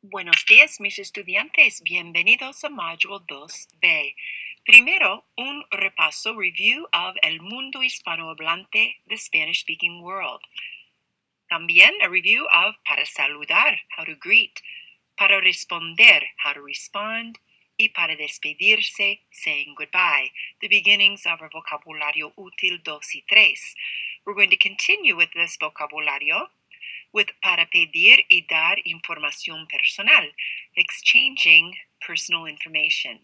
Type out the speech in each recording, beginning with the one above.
Buenos días, mis estudiantes. Bienvenidos a Module 2B. Primero, un repaso review of el mundo hispanohablante, the Spanish-speaking world. También a review of para saludar, how to greet, para responder, how to respond, y para despedirse, saying goodbye, the beginnings of our vocabulario útil 2 y 3. We're going to continue with this vocabulario with para pedir y dar información personal, exchanging personal information.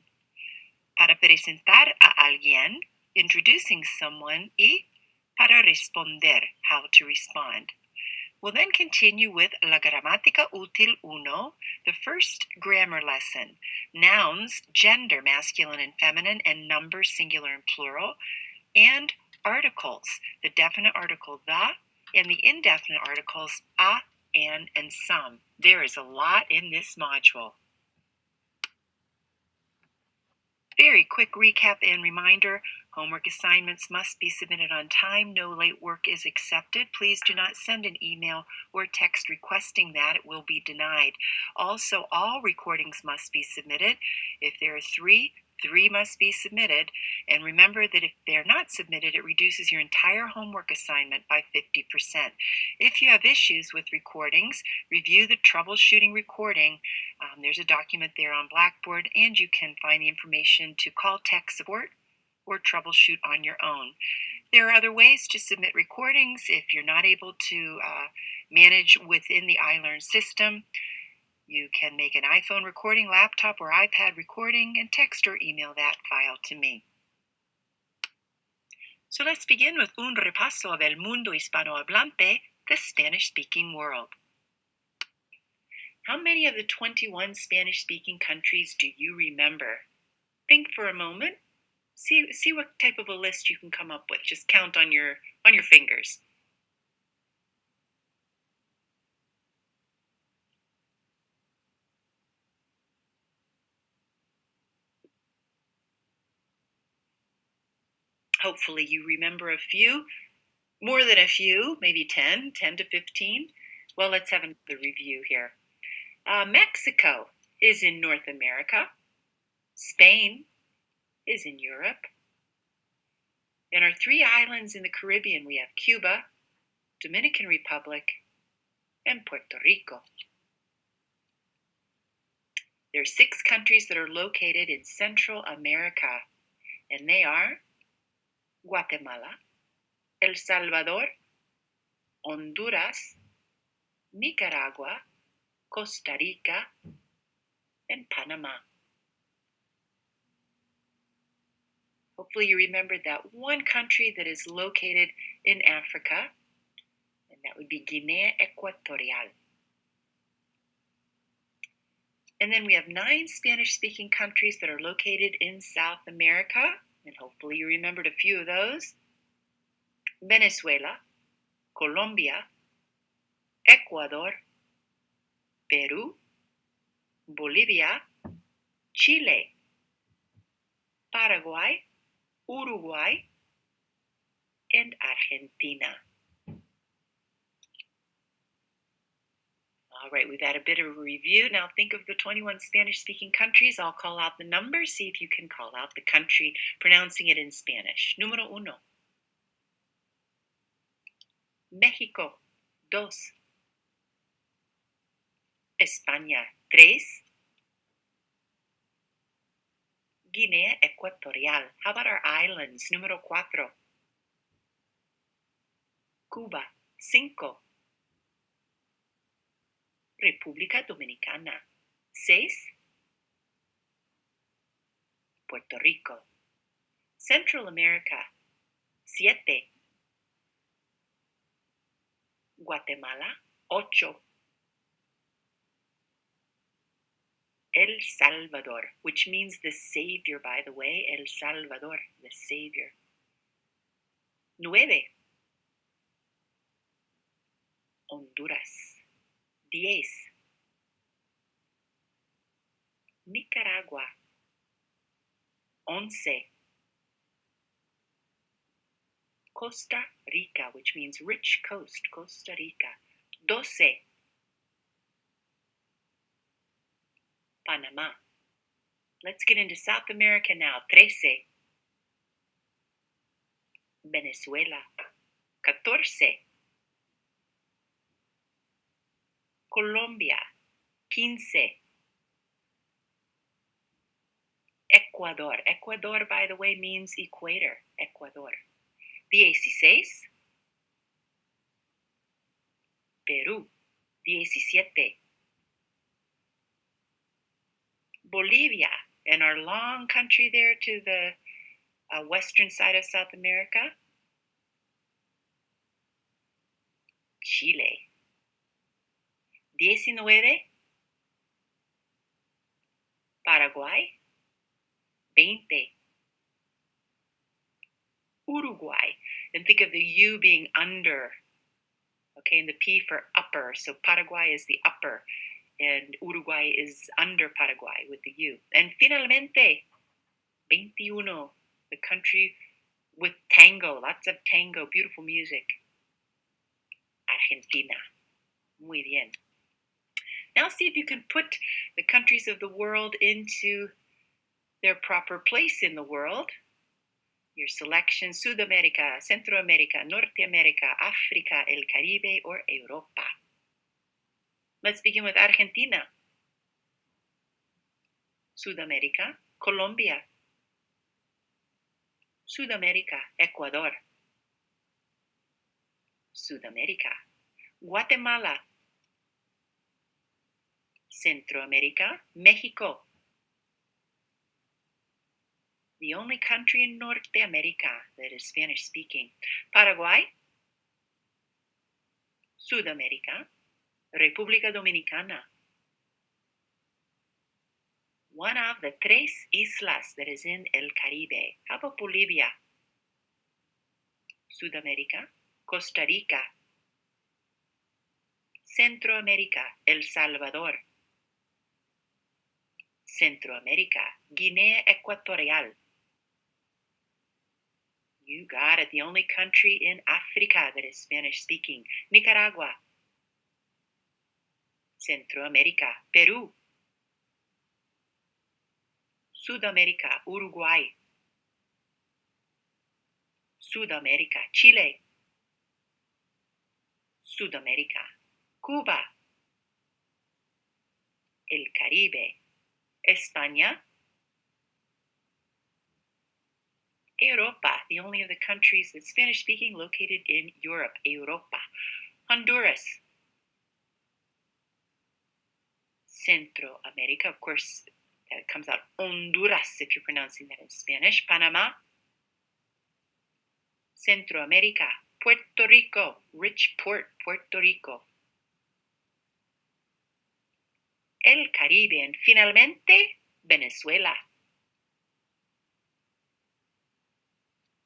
Para presentar a alguien, introducing someone, y para responder, how to respond. We'll then continue with la gramática útil 1, the first grammar lesson, nouns, gender, masculine and feminine, and numbers, singular and plural, and articles, the definite article the, and the indefinite articles a, an, and some. There is a lot in this module. Very quick recap and reminder, homework assignments must be submitted on time. No late work is accepted. Please do not send an email or text requesting that. It will be denied. Also, all recordings must be submitted. If there are three must be submitted. And remember that if they're not submitted, it reduces your entire homework assignment by 50%. If you have issues with recordings, review the troubleshooting recording. There's a document there on Blackboard, and you can find the information to call tech support or troubleshoot on your own. There are other ways to submit recordings if you're not able to manage within the iLearn system. You can make an iPhone recording, laptop, or iPad recording and text or email that file to me. So let's begin with un repaso of el mundo hispanohablante, the Spanish-speaking world. How many of the 21 Spanish-speaking countries do you remember? Think for a moment. See what type of a list you can come up with. Just count on your fingers. Hopefully you remember a few, more than a few, maybe 10 to 15. Well, let's have another review here. Mexico is in North America. Spain is in Europe. In our 3 islands in the Caribbean, we have Cuba, Dominican Republic, and Puerto Rico. There are 6 countries that are located in Central America, and they are Guatemala, El Salvador, Honduras, Nicaragua, Costa Rica, and Panama. Hopefully you remembered that one country that is located in Africa, and that would be Guinea Equatorial. And then we have 9 Spanish-speaking countries that are located in South America, and hopefully you remembered a few of those. Venezuela, Colombia, Ecuador, Peru, Bolivia, Chile, Paraguay, Uruguay, and Argentina. All right, we've had a bit of a review. Now think of the 21 Spanish-speaking countries. I'll call out the numbers. See if you can call out the country, pronouncing it in Spanish. Número 1. México. 2. España. 3. Guinea Equatorial. How about our islands? Número 4. Cuba. 5. República Dominicana. 6. Puerto Rico. Central America. 7. Guatemala. 8. El Salvador, which means the Savior, by the way. El Salvador, the Savior. 9. Honduras. 10. Nicaragua. 11. Costa Rica, which means rich coast, Costa Rica. 12. Panama. Let's get into South America now. 13. Venezuela. 14. Colombia. 15. Ecuador. Ecuador, by the way, means equator. Ecuador. 16. Perú. 17. Bolivia, and our long country there to the western side of South America. Chile. 19. Paraguay. 20. Uruguay. And think of the U being under, okay, and the P for upper. So Paraguay is the upper, and Uruguay is under Paraguay with the U. And finalmente, 21, the country with tango, lots of tango, beautiful music. Argentina. Muy bien. Now see if you can put the countries of the world into their proper place in the world. Your selection: Sudamérica, Centroamérica, Norteamérica, África, el Caribe, or Europa. Let's begin with Argentina. Sudamérica, Colombia. Sudamérica, Ecuador. Sudamérica, Guatemala. Centroamérica, Mexico. The only country in Norte America that is Spanish speaking. Paraguay. Sudamérica, República Dominicana. One of the tres islas that is in El Caribe. How about Bolivia? Sudamérica, Costa Rica. Centroamérica, El Salvador. Centroamérica, Guinea Equatorial. You got it. The only country in Africa that is Spanish speaking. Nicaragua. Centroamérica, Peru. Sudamérica, Uruguay. Sudamérica, Chile. Sudamérica, Cuba. El Caribe, España. Europa, the only of the countries that's Spanish speaking located in Europe. Europa. Honduras. Centro America, of course, it comes out Honduras if you're pronouncing that in Spanish. Panama. Centro America. Puerto Rico, rich port, Puerto Rico. El Caribe, and finalmente, Venezuela.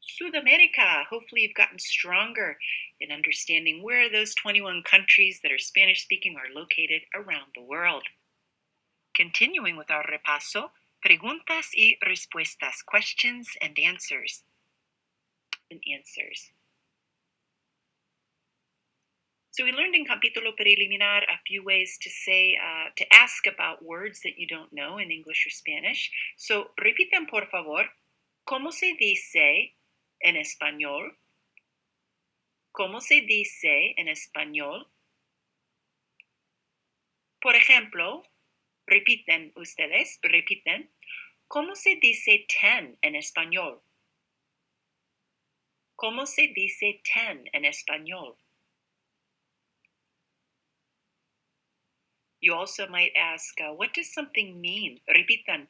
Sudamérica. Hopefully you've gotten stronger in understanding where those 21 countries that are Spanish speaking are located around the world. Continuing with our repaso, preguntas y respuestas, questions and answers. So we learned in capítulo preliminar a few ways to say, to ask about words that you don't know in English or Spanish. So repiten por favor, ¿cómo se dice en español? ¿Cómo se dice en español? Por ejemplo, repiten ustedes, repiten, ¿cómo se dice 10 en español? ¿Cómo se dice 10 en español? You also might ask, what does something mean? Repitan,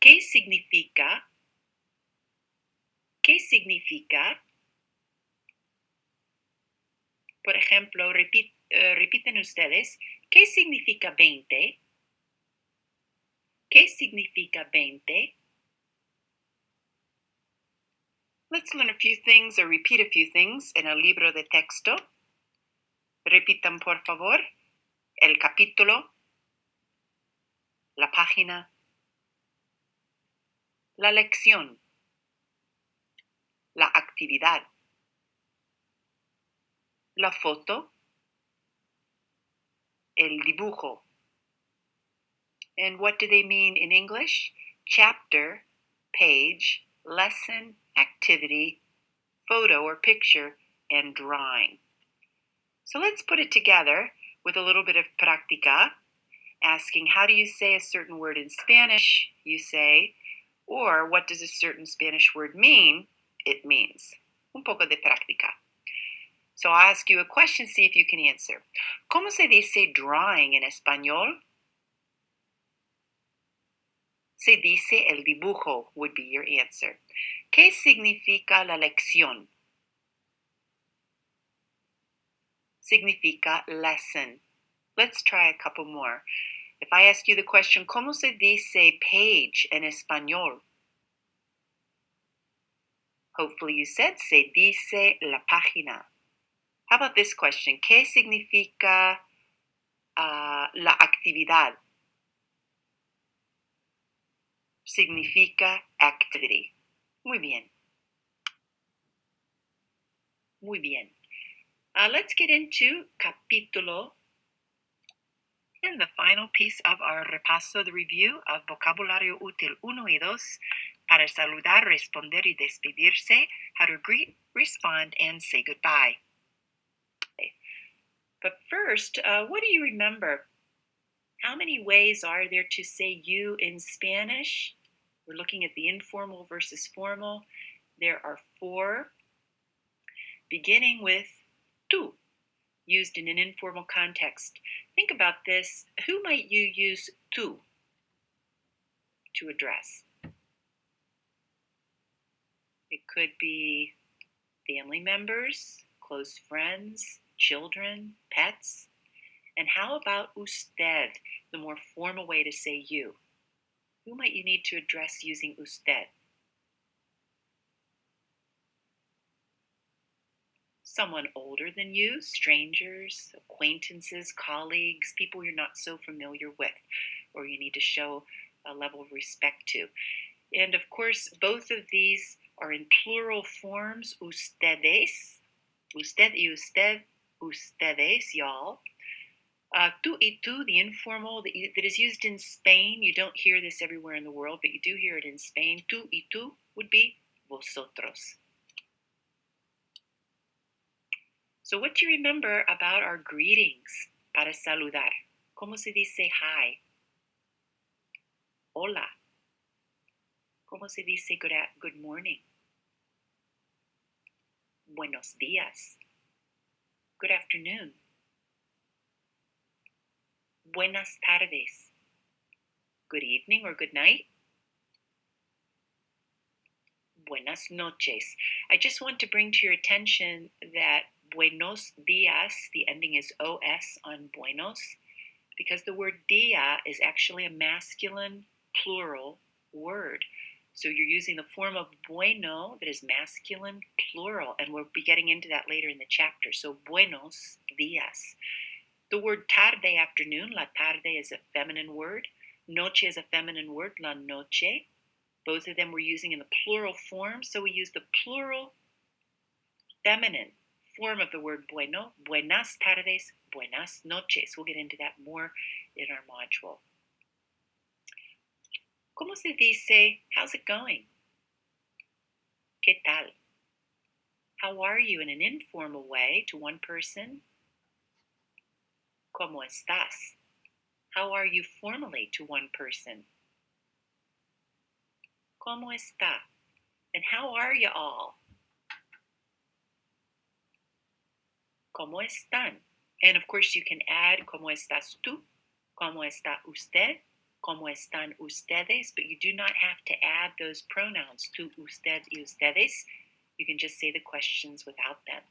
¿qué significa? ¿Qué significa? Por ejemplo, repiten ustedes, ¿qué significa 20? ¿Qué significa 20? Let's learn a few things or repeat a few things en el libro de texto. Repitan, por favor, el capítulo, la página, la lección, la actividad, la foto, el dibujo, And what do they mean in English? Chapter, page, lesson, activity, photo or picture, and drawing. So let's put it together with a little bit of práctica, asking how do you say a certain word in Spanish? You say, or what does a certain Spanish word mean? It means. Un poco de práctica. So I'll ask you a question, see if you can answer. ¿Cómo se dice drawing en español? Se dice el dibujo would be your answer. ¿Qué significa la lección? Significa lesson. Let's try a couple more. If I ask you the question, ¿cómo se dice page en español? Hopefully you said, se dice la página. How about this question? ¿Qué significa la actividad? Significa activity. Muy bien. Muy bien. Let's get into capítulo and the final piece of our repaso, the review of vocabulario útil 1 y 2, para saludar, responder y despedirse, how to greet, respond, and say goodbye. But first, what do you remember? How many ways are there to say you in Spanish? We're looking at the informal versus formal. There are 4, beginning with tú, used in an informal context. Think about this. Who might you use tú to address? It could be family members, close friends, children, pets. And how about usted, the more formal way to say you? Who might you need to address using usted? Someone older than you, strangers, acquaintances, colleagues, people you're not so familiar with, or you need to show a level of respect to. And of course, both of these are in plural forms, ustedes, usted y usted, ustedes, y'all. Tú y tú, the informal that is used in Spain. You don't hear this everywhere in the world, but you do hear it in Spain. Tú y tú would be vosotros. So what do you remember about our greetings para saludar? ¿Cómo se dice hi? Hola. ¿Cómo se dice good morning? Buenos días. Good afternoon. Buenas tardes. Good evening or good night. Buenas noches. I just want to bring to your attention that buenos días, the ending is os on buenos, because the word dia is actually a masculine plural word. So you're using the form of bueno that is masculine plural, and we'll be getting into that later in the chapter. So buenos días. The word tarde, afternoon, la tarde is a feminine word. Noche is a feminine word, la noche. Both of them we're using in the plural form, so we use the plural feminine form of the word bueno, buenas tardes, buenas noches. We'll get into that more in our module. ¿Cómo se dice, how's it going? ¿Qué tal? How are you in an informal way to one person? ¿Cómo estás? How are you formally to one person? ¿Cómo está? And how are you all? ¿Cómo están? And of course you can add ¿Cómo estás tú? ¿Cómo está usted? ¿Cómo están ustedes? But you do not have to add those pronouns tú, usted, y ustedes. You can just say the questions without them.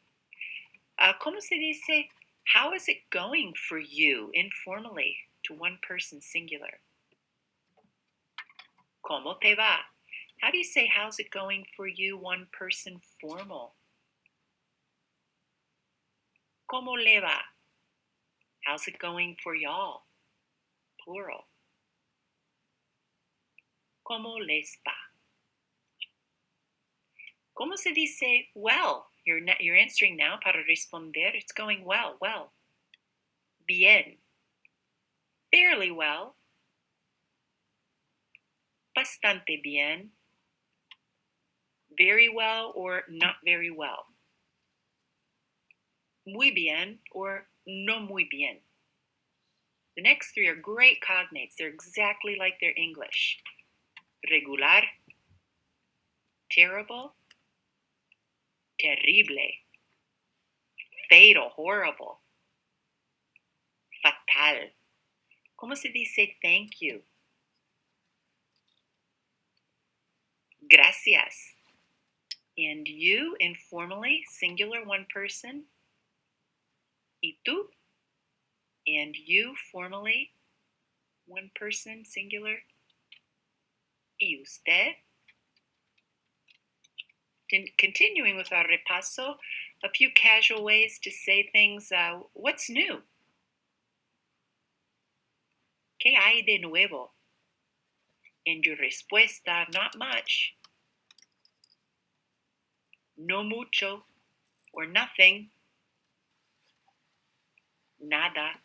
¿Cómo se dice? How is it going for you informally to one person singular? ¿Cómo te va? How do you say how's it going for you one person formal? ¿Cómo le va? How's it going for y'all? Plural. ¿Cómo les va? ¿Cómo se dice well? You're answering now para responder. It's going well, well. Bien. Fairly well. bastante bien, very well or not very well, muy bien or no muy bien. The next three are great cognates. They're exactly like their English. Regular, terrible, terrible, fatal, horrible, fatal. ¿Cómo se dice thank you? Gracias. And you, informally, singular, one person. Y tú. And you, formally, one person, singular. Y usted. Continuing with our repaso, a few casual ways to say things. What's new? ¿Qué hay de nuevo? And your respuesta, not much. No mucho, or nothing. Nada.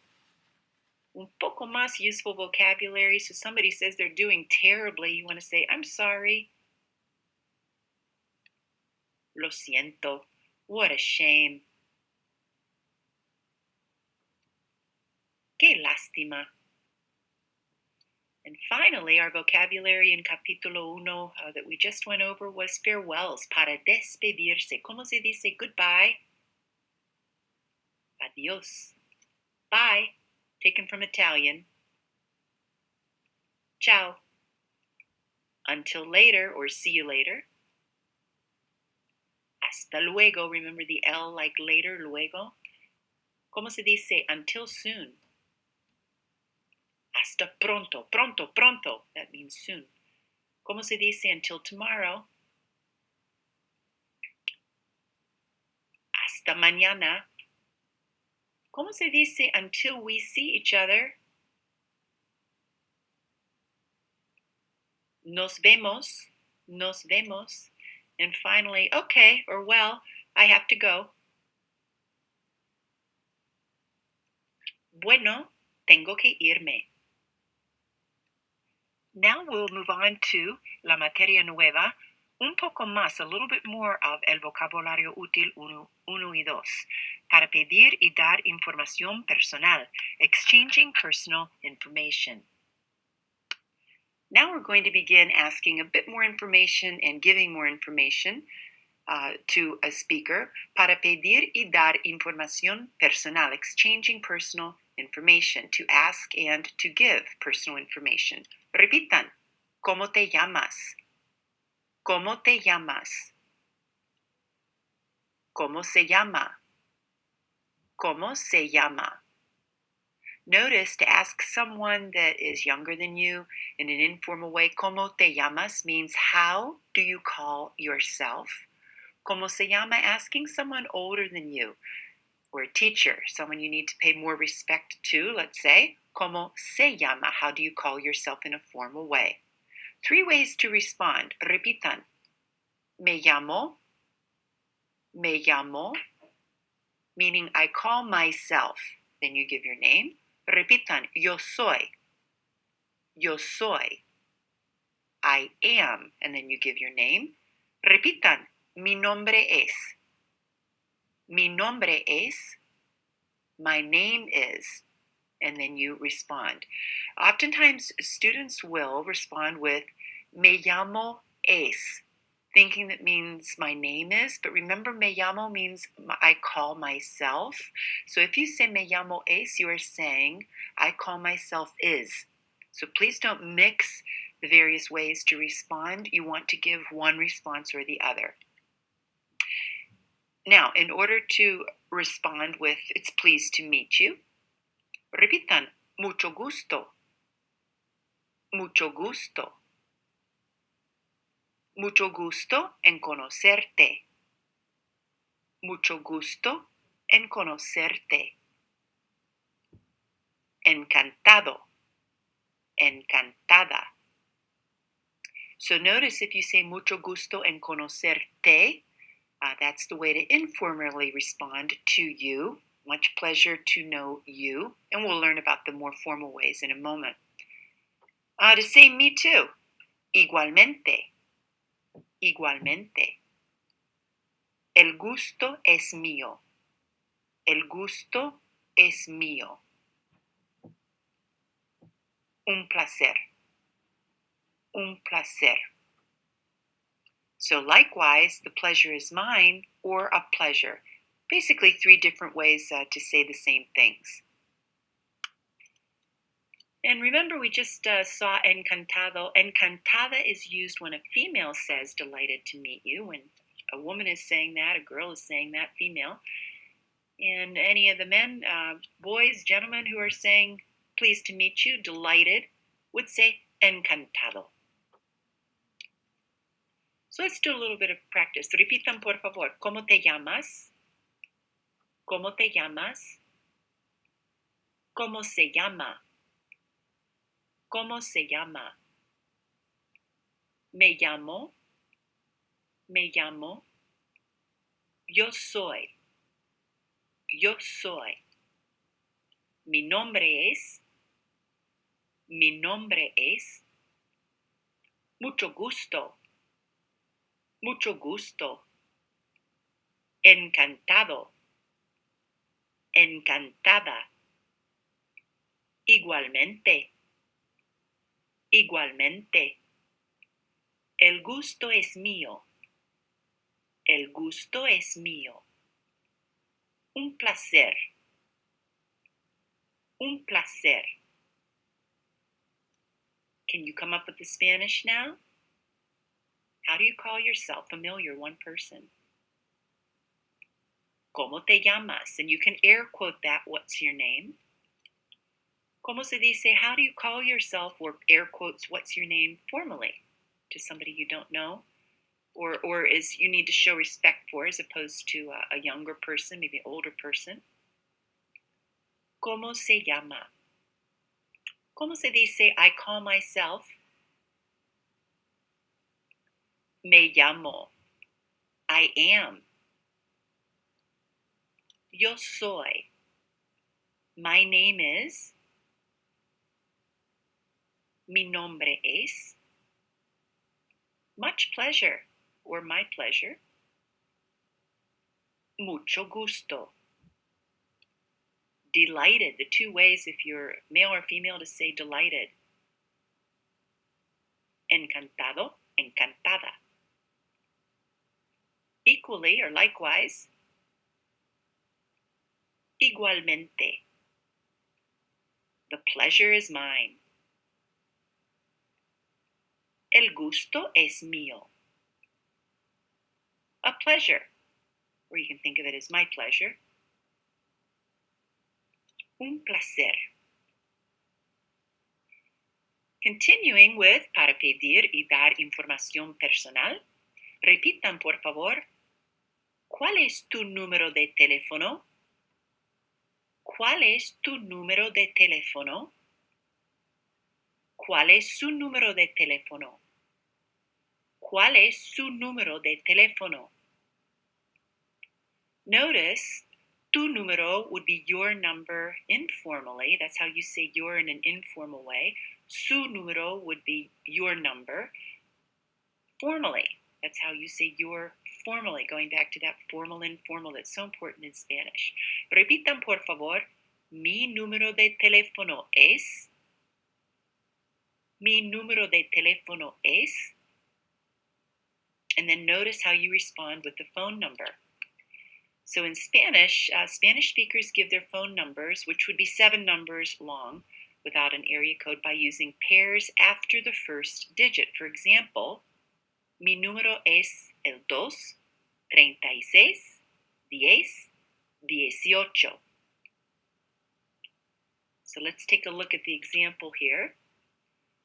Un poco más useful vocabulary. So somebody says they're doing terribly, you want to say, I'm sorry. Lo siento. What a shame. Qué lástima. And finally, our vocabulary in capítulo 1 that we just went over was farewells, para despedirse. ¿Cómo se dice goodbye? Adios. Bye, taken from Italian. Ciao. Until later, or see you later. Hasta luego, remember the L like later, luego. ¿Cómo se dice until soon? Hasta pronto, pronto, pronto. That means soon. ¿Cómo se dice until tomorrow? Hasta mañana. ¿Cómo se dice until we see each other? Nos vemos, nos vemos. And finally, okay, or well, I have to go. Bueno, tengo que irme. Now we'll move on to la materia nueva, un poco más, a little bit more of el vocabulario útil 1 y 2, para pedir y dar información personal, exchanging personal information. Now we're going to begin asking a bit more information and giving more information to a speaker, para pedir y dar información personal, exchanging personal information, to ask and to give personal information. Repitan, ¿cómo te llamas? ¿Cómo te llamas? ¿Cómo se llama? ¿Cómo se llama? Notice to ask someone that is younger than you in an informal way, ¿cómo te llamas? Means how do you call yourself? ¿Cómo se llama? Asking someone older than you, or a teacher, someone you need to pay more respect to, let's say. ¿Cómo se llama? How do you call yourself in a formal way? 3 ways to respond. Repitan. Me llamo. Me llamo. Meaning I call myself. Then you give your name. Repitan. Yo soy. Yo soy. I am. And then you give your name. Repitan. Mi nombre es. Mi nombre es. My name is. And then you respond. Oftentimes, students will respond with me llamo es, thinking that means my name is, but remember me llamo means I call myself. So if you say me llamo es, you are saying I call myself is. So please don't mix the various ways to respond. You want to give one response or the other. Now, in order to respond with it's pleased to meet you, repitan, mucho gusto. Mucho gusto. Mucho gusto en conocerte. Mucho gusto en conocerte. Encantado. Encantada. So notice if you say mucho gusto en conocerte, that's the way to informally respond to you. Much pleasure to know you. And we'll learn about the more formal ways in a moment. To say me too. Igualmente. Igualmente. El gusto es mío. El gusto es mío. Un placer. Un placer. So likewise, the pleasure is mine or a pleasure. Basically 3 different ways to say the same things. And remember, we just saw encantado. Encantada is used when a female says delighted to meet you. When a woman is saying that, a girl is saying that, female. And any of the men, boys, gentlemen who are saying pleased to meet you, delighted, would say encantado. So let's do a little bit of practice. Repitan, por favor. ¿Cómo te llamas? ¿Cómo te llamas? ¿Cómo se llama? ¿Cómo se llama? Me llamo. Me llamo. Yo soy. Yo soy. Mi nombre es. Mi nombre es. Mucho gusto. Mucho gusto. Encantado. Encantada. Igualmente. Igualmente. El gusto es mío. El gusto es mío. Un placer. Un placer. Can you come up with the Spanish now? How do you call yourself familiar one person? ¿Cómo te llamas? And you can air quote that, what's your name? ¿Cómo se dice? How do you call yourself, or air quotes, what's your name formally to somebody you don't know? Or is you need to show respect for, as opposed to a younger person, maybe an older person. ¿Cómo se llama? ¿Cómo se dice I call myself? Me llamo. I am. Yo soy. My name is. Mi nombre es. Much pleasure, or my pleasure. Mucho gusto. Delighted, the 2 ways if you're male or female to say delighted. Encantado, encantada. Equally or likewise. Igualmente. The pleasure is mine. El gusto es mío. A pleasure, or you can think of it as my pleasure. Un placer. Continuing with para pedir y dar información personal, repitan por favor, ¿cuál es tu número de teléfono? ¿Cuál es tu número de teléfono? ¿Cuál es su número de teléfono? ¿Cuál es su número de teléfono? Notice, tu número would be your number informally. That's how you say your in an informal way. Su número would be your number formally. That's how you say your formally, going back to that formal, informal. That's so important in Spanish. Repitan, por favor. Mi número de teléfono es. Mi número de teléfono es. And then notice how you respond with the phone number. So in Spanish, Spanish speakers give their phone numbers, which would be 7 numbers long, without an area code, by using pairs after the first digit. For example, mi número es el 2, 36, 10, 18. So let's take a look at the example here.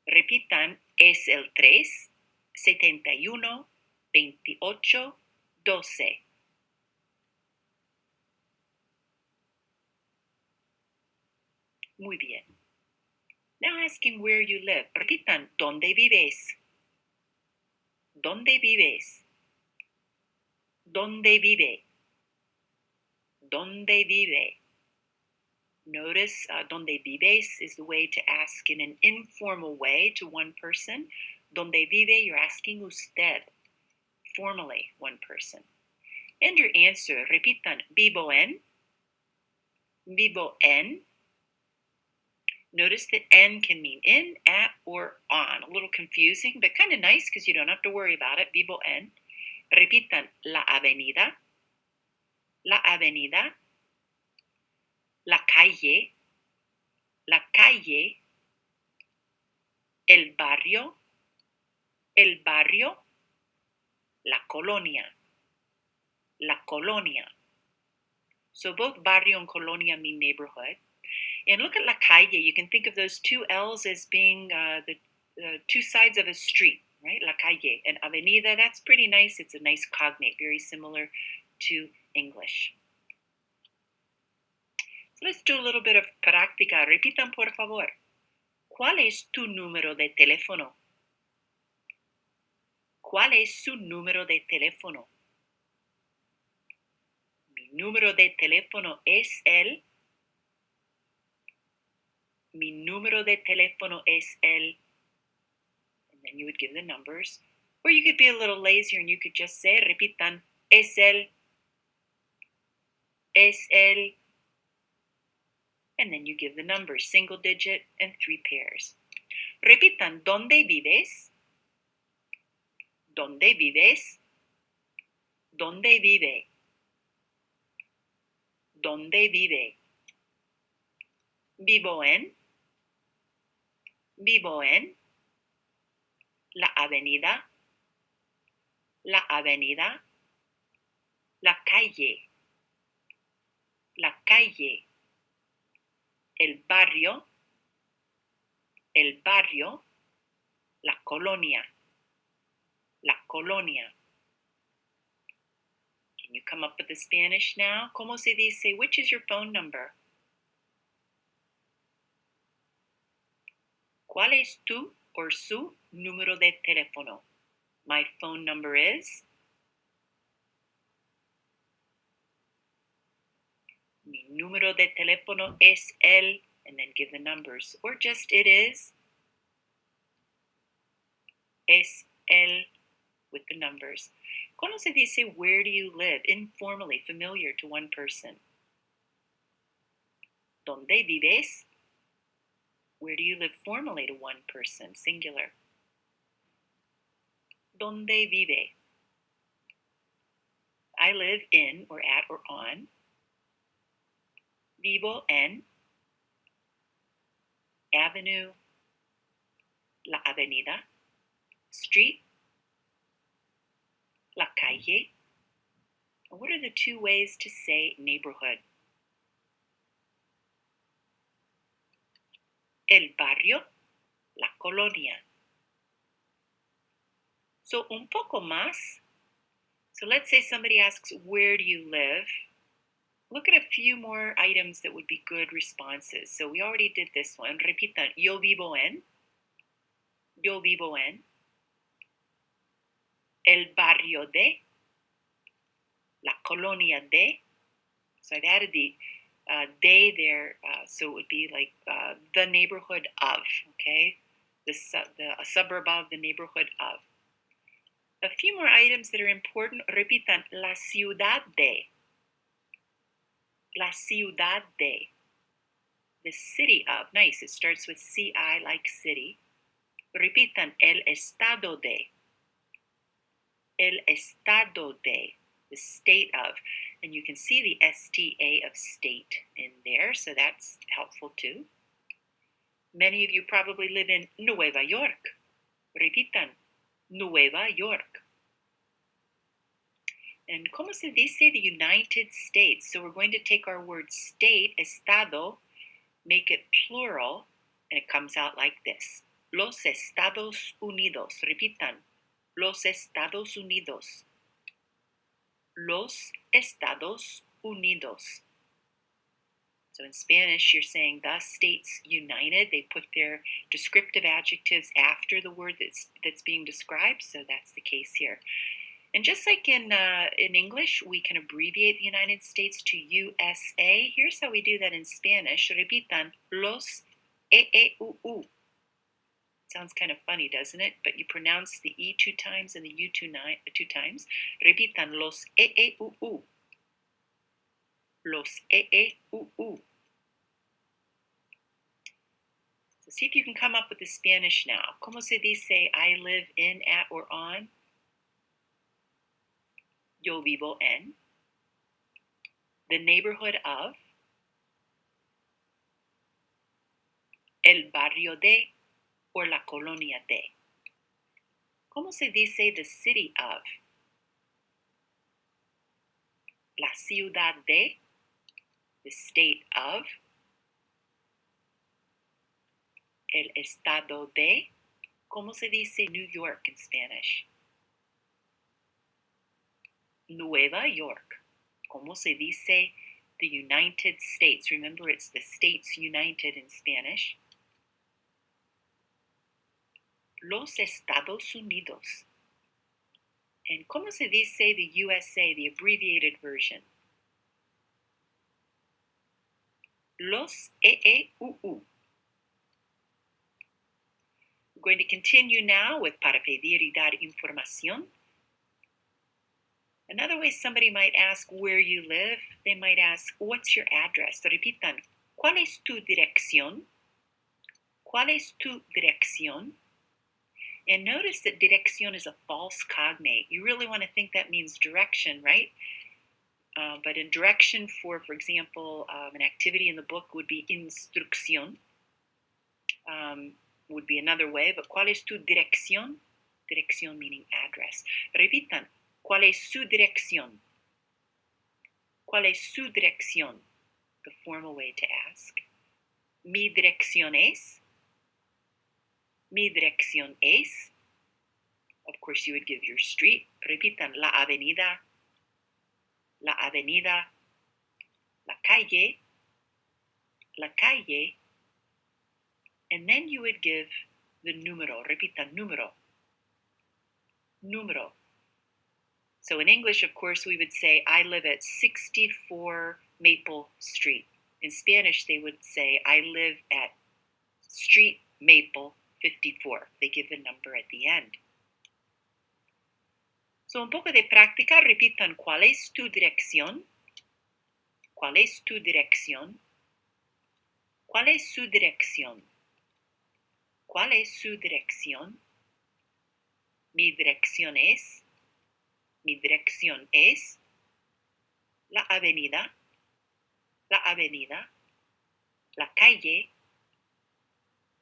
Repitan, es el 3, 71, 28, 12. Muy bien. Now asking where you live. Repitan, ¿dónde vives? ¿Dónde vives? ¿Dónde vive? ¿Dónde vive? Notice, ¿dónde vives is the way to ask in an informal way to one person. Donde vive, you're asking usted, formally, one person. And your answer, repitan, vivo en, vivo en. Notice that en can mean in, at, or on. A little confusing, but kind of nice because you don't have to worry about it. Vivo en. Repitan, la avenida, la avenida, la calle, el barrio, la colonia, la colonia. So both barrio and colonia mean neighborhood. And look at la calle. You can think of those two L's as being the two sides of a street, right? La calle. And avenida, that's pretty nice. It's a nice cognate, very similar to English. So let's do a little bit of práctica. Repitan, por favor. ¿Cuál es tu número de teléfono? ¿Cuál es su número de teléfono? Mi número de teléfono es el. Mi número de teléfono es el. And then you would give the numbers. Or you could be a little lazier and you could just say, repitan, es el. And then you give the numbers, single digit and 3 pairs. Repitan, ¿dónde vives? ¿Dónde vives? ¿Dónde vive? ¿Dónde vive? Vivo en la avenida, la calle, el barrio, la colonia. Can you come up with the Spanish now? ¿Cómo se dice? Which is your phone number? ¿Cuál es tu or su número de teléfono? My phone number is. Mi número de teléfono es el, and then give the numbers. Or just it is. Es el, with the numbers. ¿Cómo se dice where do you live? Informally, familiar to one person. ¿Dónde vives? Where do you live formally to one person, singular? ¿Dónde vive? I live in, or at, or on. Vivo en. Avenue. La avenida. Street. La calle. And what are the 2 ways to say neighborhood? El barrio, la colonia. So un poco más. So let's say somebody asks, where do you live? Look at a few more items that would be good responses. So we already did this one. Repitan, yo vivo en. El barrio de. La colonia de. So I've added the de there, so it would be like the neighborhood of, okay? A suburb of, the neighborhood of. A few more items that are important. Repitan, la ciudad de. La ciudad de. The city of. Nice, it starts with CI like city. Repitan, el estado de. El estado de. The state of. And you can see the STA of state in there, so that's helpful too. Many of you probably live in Nueva York. Repitan, Nueva York. And ¿cómo se dice the United States? So we're going to take our word state, estado, make it plural, and it comes out like this. Los Estados Unidos. Repitan, los Estados Unidos. Los Estados Unidos. So in Spanish, you're saying the States United. They put their descriptive adjectives after the word that's being described, so that's the case here. And just like in English, we can abbreviate the United States to USA. Here's how we do that in Spanish. Repitan, los EEUU. It's Sounds kind of funny, doesn't it? But you pronounce the E 2 times and the U two times. Repitan los u. Los u. So see if you can come up with the Spanish now. ¿Cómo se dice I live in, at, or on? Yo vivo en. The neighborhood of. El barrio de, or la colonia de. ¿Cómo se dice the city of? La ciudad de, the state of. El estado de. ¿Cómo se dice New York in Spanish? Nueva York. ¿Cómo se dice the United States? Remember, it's the States United in Spanish. Los Estados Unidos. And ¿cómo se dice the USA, the abbreviated version? Los EEUU. We're going to continue now with para pedir y dar información. Another way somebody might ask where you live, they might ask, what's your address? Repitan, ¿cuál es tu dirección? ¿Cuál es tu dirección? And notice that dirección is a false cognate. You really want to think that means direction, right? But in direction for example, an activity in the book would be instrucción. Would be another way, but ¿cuál es tu dirección? Dirección meaning address. Repitan, ¿cuál es su dirección? ¿Cuál es su dirección? The formal way to ask. Mi dirección es. Mi dirección es. Of course, you would give your street. Repitan, la avenida. La avenida. La calle. La calle. And then you would give the número. Repitan, número. Número. So in English, of course, we would say, I live at 64 Maple Street. In Spanish, they would say, I live at Street Maple 54. They give the number at the end. So un poco de práctica, repitan, ¿cuál es tu dirección? ¿Cuál es tu dirección? ¿Cuál es su dirección? ¿Cuál es su dirección? Mi dirección es. Mi dirección es. La avenida. La avenida. La calle.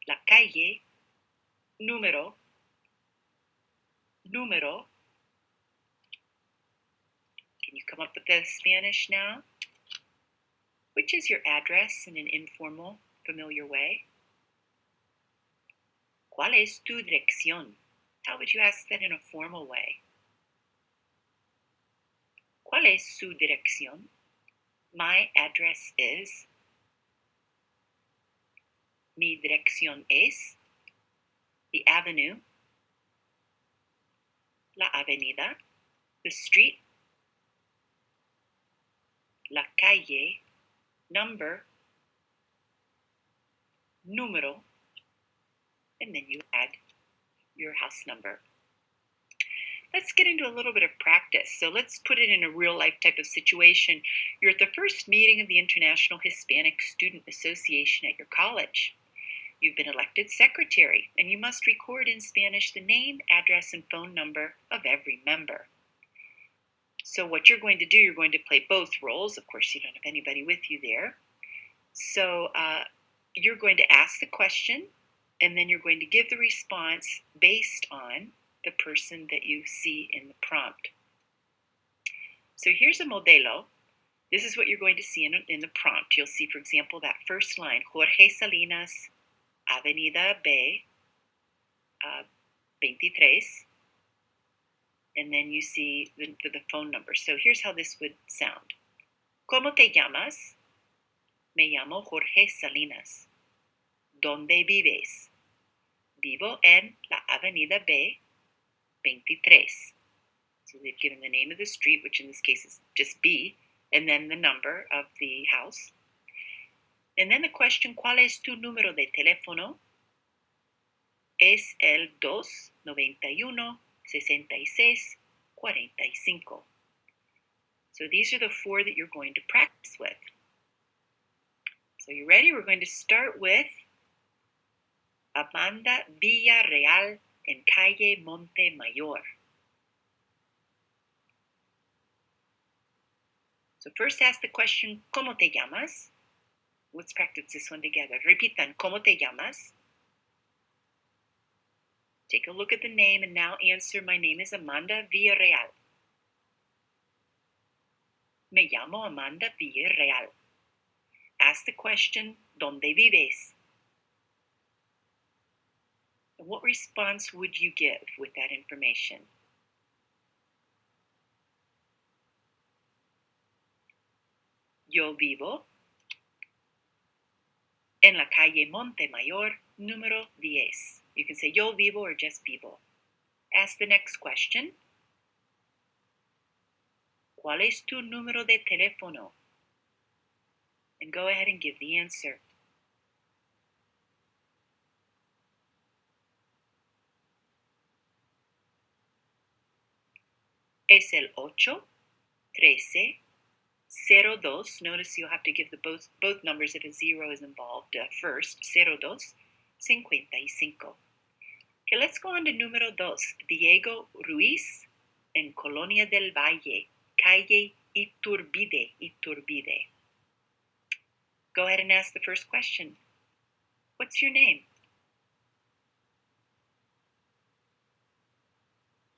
La calle. Número. Número. Can you come up with the Spanish now? Which is your address in an informal, familiar way? ¿Cuál es tu dirección? How would you ask that in a formal way? ¿Cuál es su dirección? My address is. Mi dirección es. The avenue. La avenida. The street. La calle. Number. Número. And then you add your house number. Let's get into a little bit of practice. So let's put it in a real life type of situation. You're at the first meeting of the International Hispanic Student Association at your college. You've been elected secretary, and you must record in Spanish the name, address, and phone number of every member. So what you're going to do, you're going to play both roles. Of course, you don't have anybody with you there. So you're going to ask the question, and then you're going to give the response based on the person that you see in the prompt. So here's a modelo. This is what you're going to see in the prompt. You'll see, for example, that first line, Jorge Salinas, Avenida B, 23. And then you see the phone number. So here's how this would sound. ¿Cómo te llamas? Me llamo Jorge Salinas. ¿Dónde vives? Vivo en la Avenida B, 23. So they've given the name of the street, which in this case is just B, and then the number of the house. And then the question, ¿cuál es tu número de teléfono? es el 291-66-45. So these are the 4 that you're going to practice with. So you ready? We're going to start with Amanda Villarreal en calle Montemayor. So first ask the question, ¿Cómo te llamas? Let's practice this one together. Repitan, ¿Cómo te llamas? Take a look at the name and now answer, my name is Amanda Villarreal. Me llamo Amanda Villarreal. Ask the question, ¿Dónde vives? And what response would you give with that information? Yo vivo en la calle Montemayor, número 10. You can say yo vivo or just vivo. Ask the next question. ¿Cuál es tu número de teléfono? And go ahead and give the answer. Es el 8-13-02. Notice you'll have to give both numbers if a 0 is involved first. 02-55. Okay, let's go on to número 2. Diego Ruiz en Colonia del Valle, calle Iturbide. Go ahead and ask the first question. What's your name?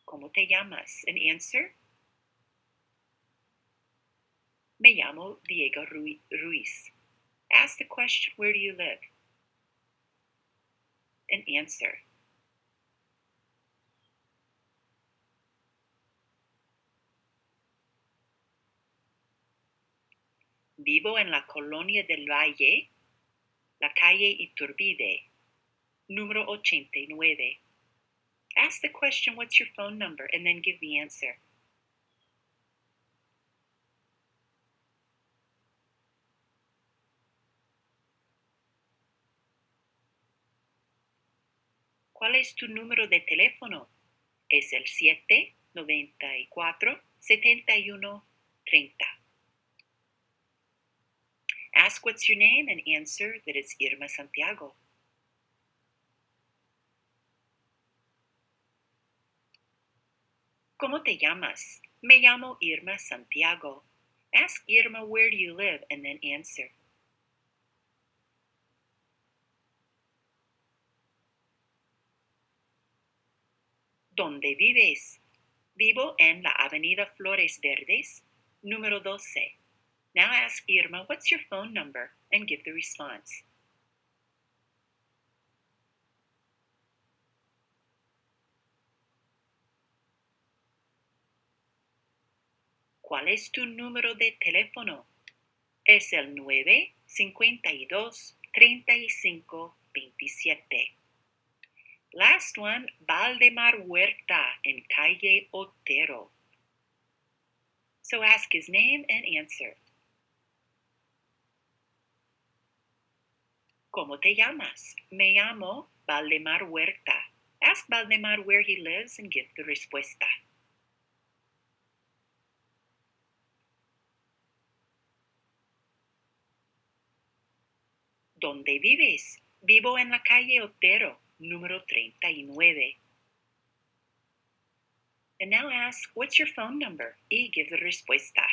¿Cómo te llamas? And answer. Me llamo Diego Ruiz. Ask the question, where do you live? And answer. Vivo en la Colonia del Valle, la calle Iturbide, número 89. Ask the question, what's your phone number? And then give the answer. ¿Cuál es tu número de teléfono? Es el 794-7130. Ask what's your name and answer that it's Irma Santiago. ¿Cómo te llamas? Me llamo Irma Santiago. Ask Irma, where do you live? And then answer. ¿Dónde vives? Vivo en la Avenida Flores Verdes, número 12. Now ask Irma, what's your phone number? And give the response. ¿Cuál es tu número de teléfono? Es el 952-3527. Last one, Valdemar Huerta en calle Otero. So ask his name and answer. ¿Cómo te llamas? Me llamo Valdemar Huerta. Ask Valdemar where he lives and give the respuesta. ¿Dónde vives? Vivo en la calle Otero, número 39. And now ask, what's your phone number? Y give the respuesta.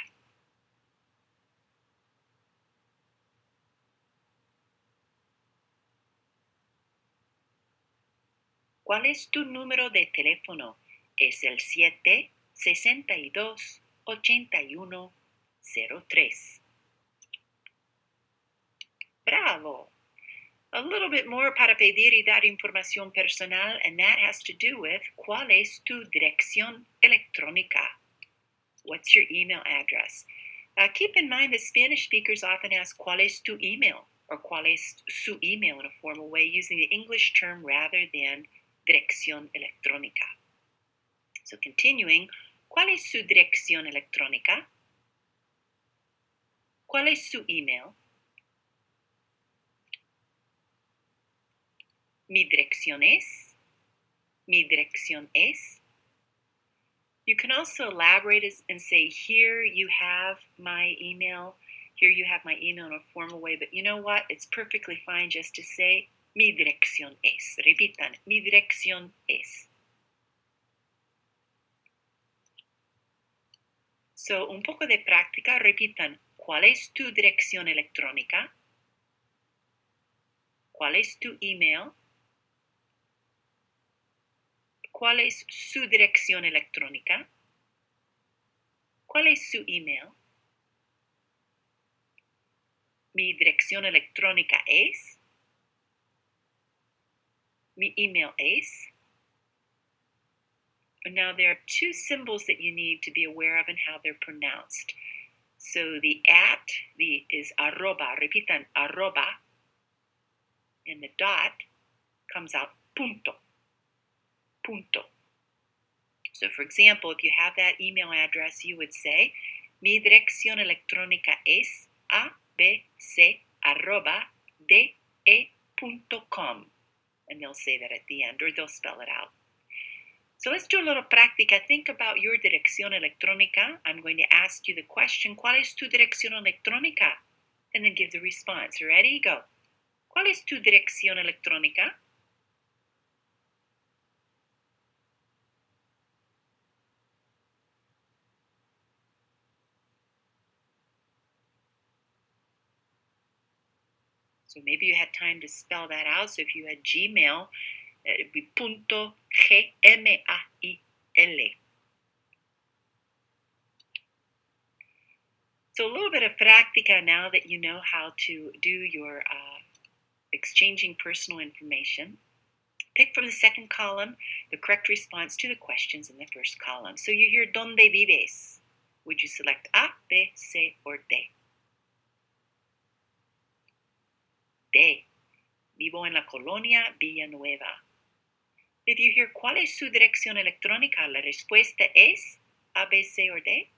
¿Cuál es tu número de teléfono? Es el 762-8103. Bravo! A little bit more para pedir y dar información personal, and that has to do with ¿cuál es tu dirección electrónica? What's your email address? Keep in mind that Spanish speakers often ask ¿cuál es tu email? Or ¿cuál es su email in a formal way, using the English term rather than dirección electrónica. So continuing, ¿cuál es su dirección electrónica? ¿Cuál es su email? Mi dirección es, Mi dirección es. You can also elaborate and say, here you have my email. Here you have my email in a formal way. But you know what? It's perfectly fine just to say, mi dirección es. Repitan, mi dirección es. So, un poco de práctica. Repitan, ¿cuál es tu dirección electrónica? ¿Cuál es tu email? ¿Cuál es su dirección electrónica? ¿Cuál es su email? Mi dirección electrónica es. Mi email es. Now there are two symbols that you need to be aware of and how they're pronounced. So the at is arroba. Repitan, arroba. And the dot comes out punto. Punto. So for example, if you have that email address, you would say, mi dirección electrónica es abc@de.com. And they'll say that at the end, or they'll spell it out. So let's do a little práctica. Think about your dirección electrónica. I'm going to ask you the question, ¿cuál es tu dirección electrónica? And then give the response. Ready? Go. ¿Cuál es tu dirección electrónica? So maybe you had time to spell that out. So if you had Gmail, it would be punto Gmail. So a little bit of práctica now that you know how to do your exchanging personal information. Pick from the second column the correct response to the questions in the first column. So you hear ¿dónde vives? Would you select A, B, C, or D? D. Vivo en la colonia Villanueva. If you hear ¿cuál es su dirección electrónica? La respuesta es A, B, C, or D.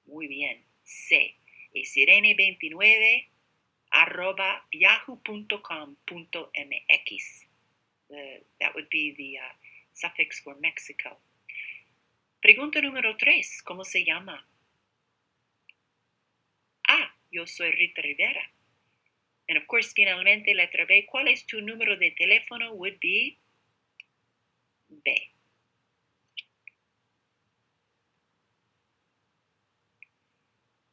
Muy bien. C. Es irene29@yahoo.com.mx. That would be the suffix for Mexico. Pregunta número 3. ¿Cómo se llama? A. Yo soy Rita Rivera. And of course, finalmente, letra B. ¿Cuál es tu número de teléfono? Would be B.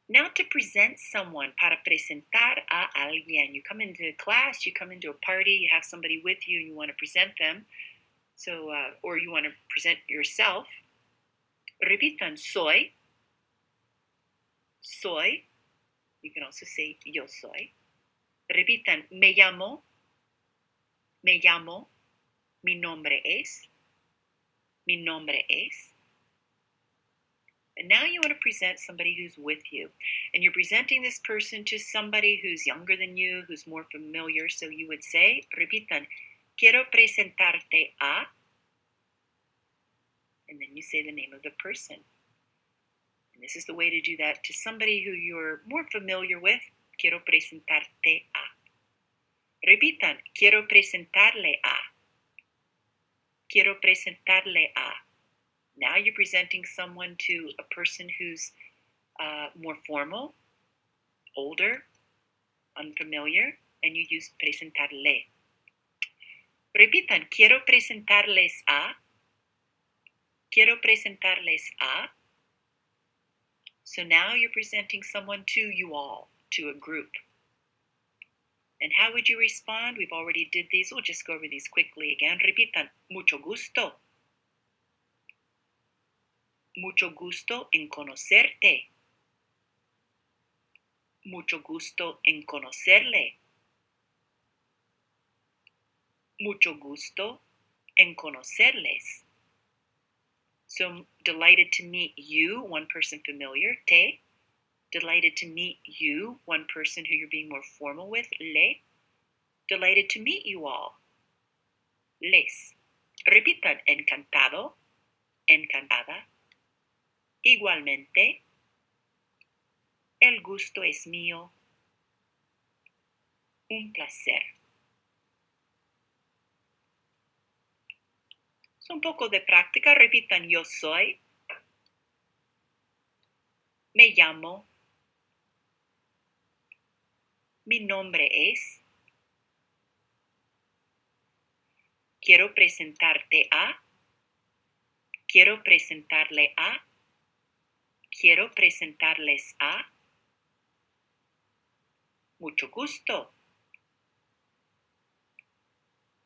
Now to present someone, para presentar a alguien. You come into class, you come into a party, you have somebody with you and you want to present them. So, or you want to present yourself. Repitan, soy. Soy. You can also say yo soy. Repitan, me llamo. Me llamo. Mi nombre es. Mi nombre es. And now you want to present somebody who's with you. And you're presenting this person to somebody who's younger than you, who's more familiar. So you would say, repitan, quiero presentarte a. And then you say the name of the person. And this is the way to do that to somebody who you're more familiar with. Quiero presentarte a. Repitan, quiero presentarle a. Quiero presentarle a. Now you're presenting someone to a person who's more formal, older, unfamiliar, and you use presentarle. Repitan, quiero presentarles a. Quiero presentarles a. So now you're presenting someone to you all, to a group. And how would you respond? We've already did these. We'll just go over these quickly again. Repitan, mucho gusto. Mucho gusto en conocerte. Mucho gusto en conocerle. Mucho gusto en conocerles. So, delighted to meet you, one person familiar, te. Delighted to meet you, one person who you're being more formal with, le. Delighted to meet you all, les. Repitan, encantado, encantada. Igualmente, el gusto es mío. Un placer. So un poco de práctica, repitan yo soy, me llamo, mi nombre es, quiero presentarte a, quiero presentarle a, quiero presentarles a,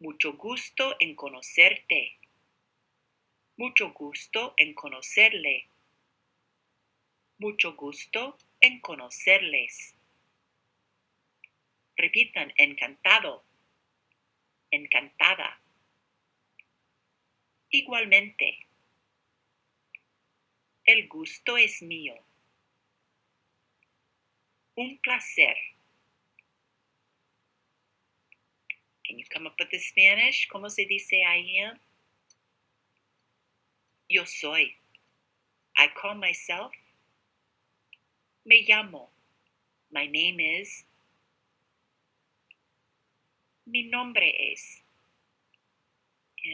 mucho gusto en conocerte, mucho gusto en conocerle, mucho gusto en conocerles. Repitan, encantado, encantada. Igualmente, el gusto es mío. Un placer. Can you come up with the Spanish? ¿Cómo se dice I am? Yo soy. I call myself. Me llamo. My name is. Mi nombre es.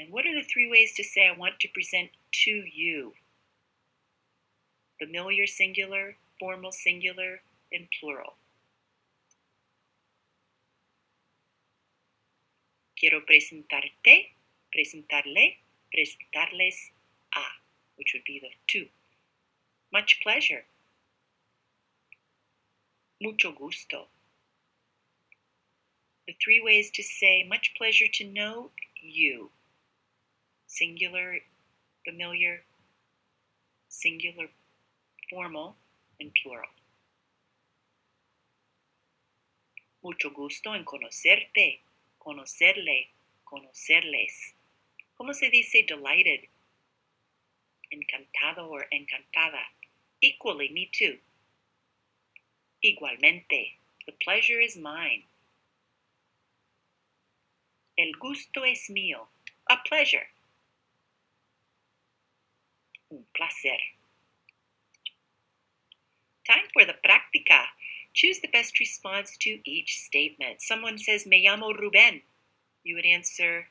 And what are the three ways to say I want to present to you? Familiar singular, formal singular, and plural. Quiero presentarte, presentarle, presentarles a, which would be the two. Much pleasure. Mucho gusto. The three ways to say much pleasure to know you. Singular, familiar, singular, formal, and plural. Mucho gusto en conocerte, conocerle, conocerles. ¿Cómo se dice delighted? Encantado or encantada. Equally, me too. Igualmente, the pleasure is mine. El gusto es mío. A pleasure. Un placer. Time for the práctica. Choose the best response to each statement. Someone says, Me llamo Rubén. You would answer,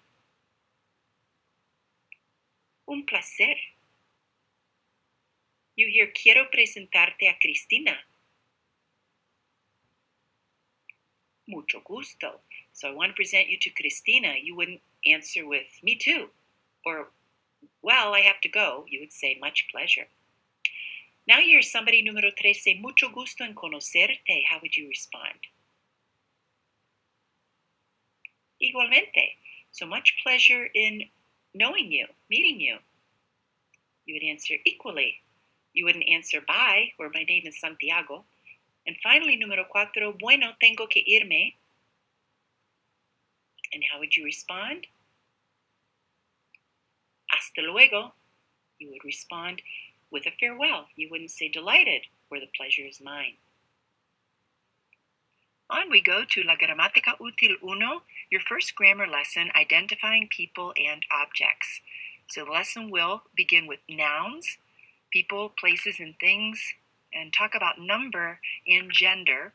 un placer. You hear, quiero presentarte a Cristina. Mucho gusto. So I want to present you to Cristina. You wouldn't answer with, me too. Or, well, I have to go. You would say, much pleasure. Now you hear somebody número 3 say, mucho gusto en conocerte. How would you respond? Igualmente. So much pleasure in knowing you, meeting you. You would answer equally. You wouldn't answer bye, or my name is Santiago. And finally, número 4, bueno, tengo que irme. And how would you respond? Hasta luego. You would respond with a farewell. You wouldn't say delighted, or the pleasure is mine. On we go to La Gramática Útil 1, your first grammar lesson identifying people and objects. So the lesson will begin with nouns, people, places, and things, and talk about number and gender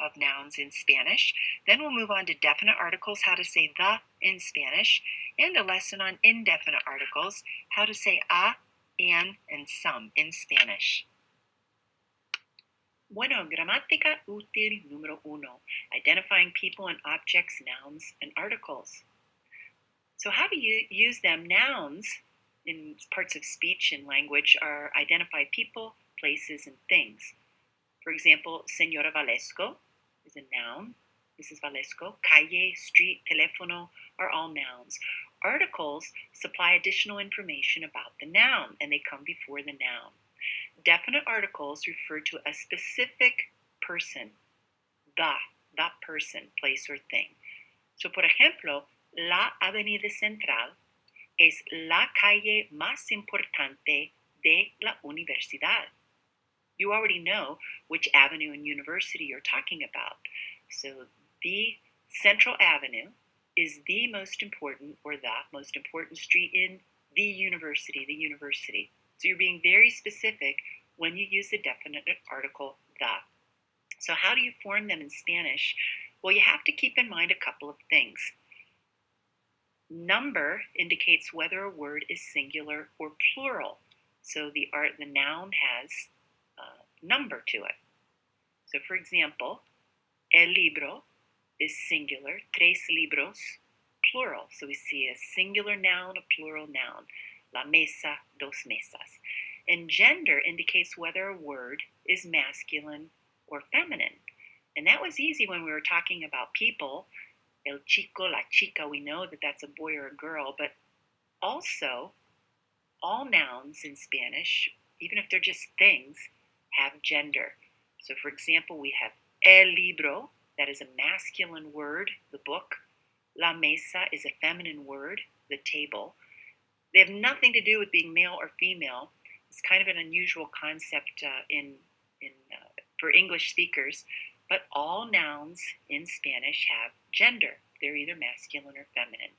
of nouns in Spanish. Then we'll move on to definite articles, how to say the in Spanish, and a lesson on indefinite articles, how to say a, an, and some in Spanish. Bueno, gramática útil número 1, identifying people and objects, nouns, and articles. So how do you use them? Nouns in parts of speech and language are identify people, places, and things. For example, Señora Valesco is a noun. Mrs. Valesco. Calle, street, teléfono are all nouns. Articles supply additional information about the noun, and they come before the noun. Definite articles refer to a specific person, the person, place, or thing. So, por ejemplo, la Avenida Central es la calle más importante de la universidad. You already know which avenue and university you're talking about. So, the Central Avenue is the most important, or the most important street in the university. So you're being very specific when you use the definite article the. So how do you form them in Spanish? Well, you have to keep in mind a couple of things. Number indicates whether a word is singular or plural. So the noun has a number to it. So for example, el libro is singular, tres libros, plural. So we see a singular noun, a plural noun. La mesa, dos mesas. And gender indicates whether a word is masculine or feminine. And that was easy when we were talking about people. El chico, la chica, we know that that's a boy or a girl, but also all nouns in Spanish, even if they're just things, have gender. So for example, we have el libro, that is a masculine word, the book. La mesa is a feminine word, the table. They have nothing to do with being male or female. It's kind of an unusual concept for English speakers, but all nouns in Spanish have gender. They're either masculine or feminine.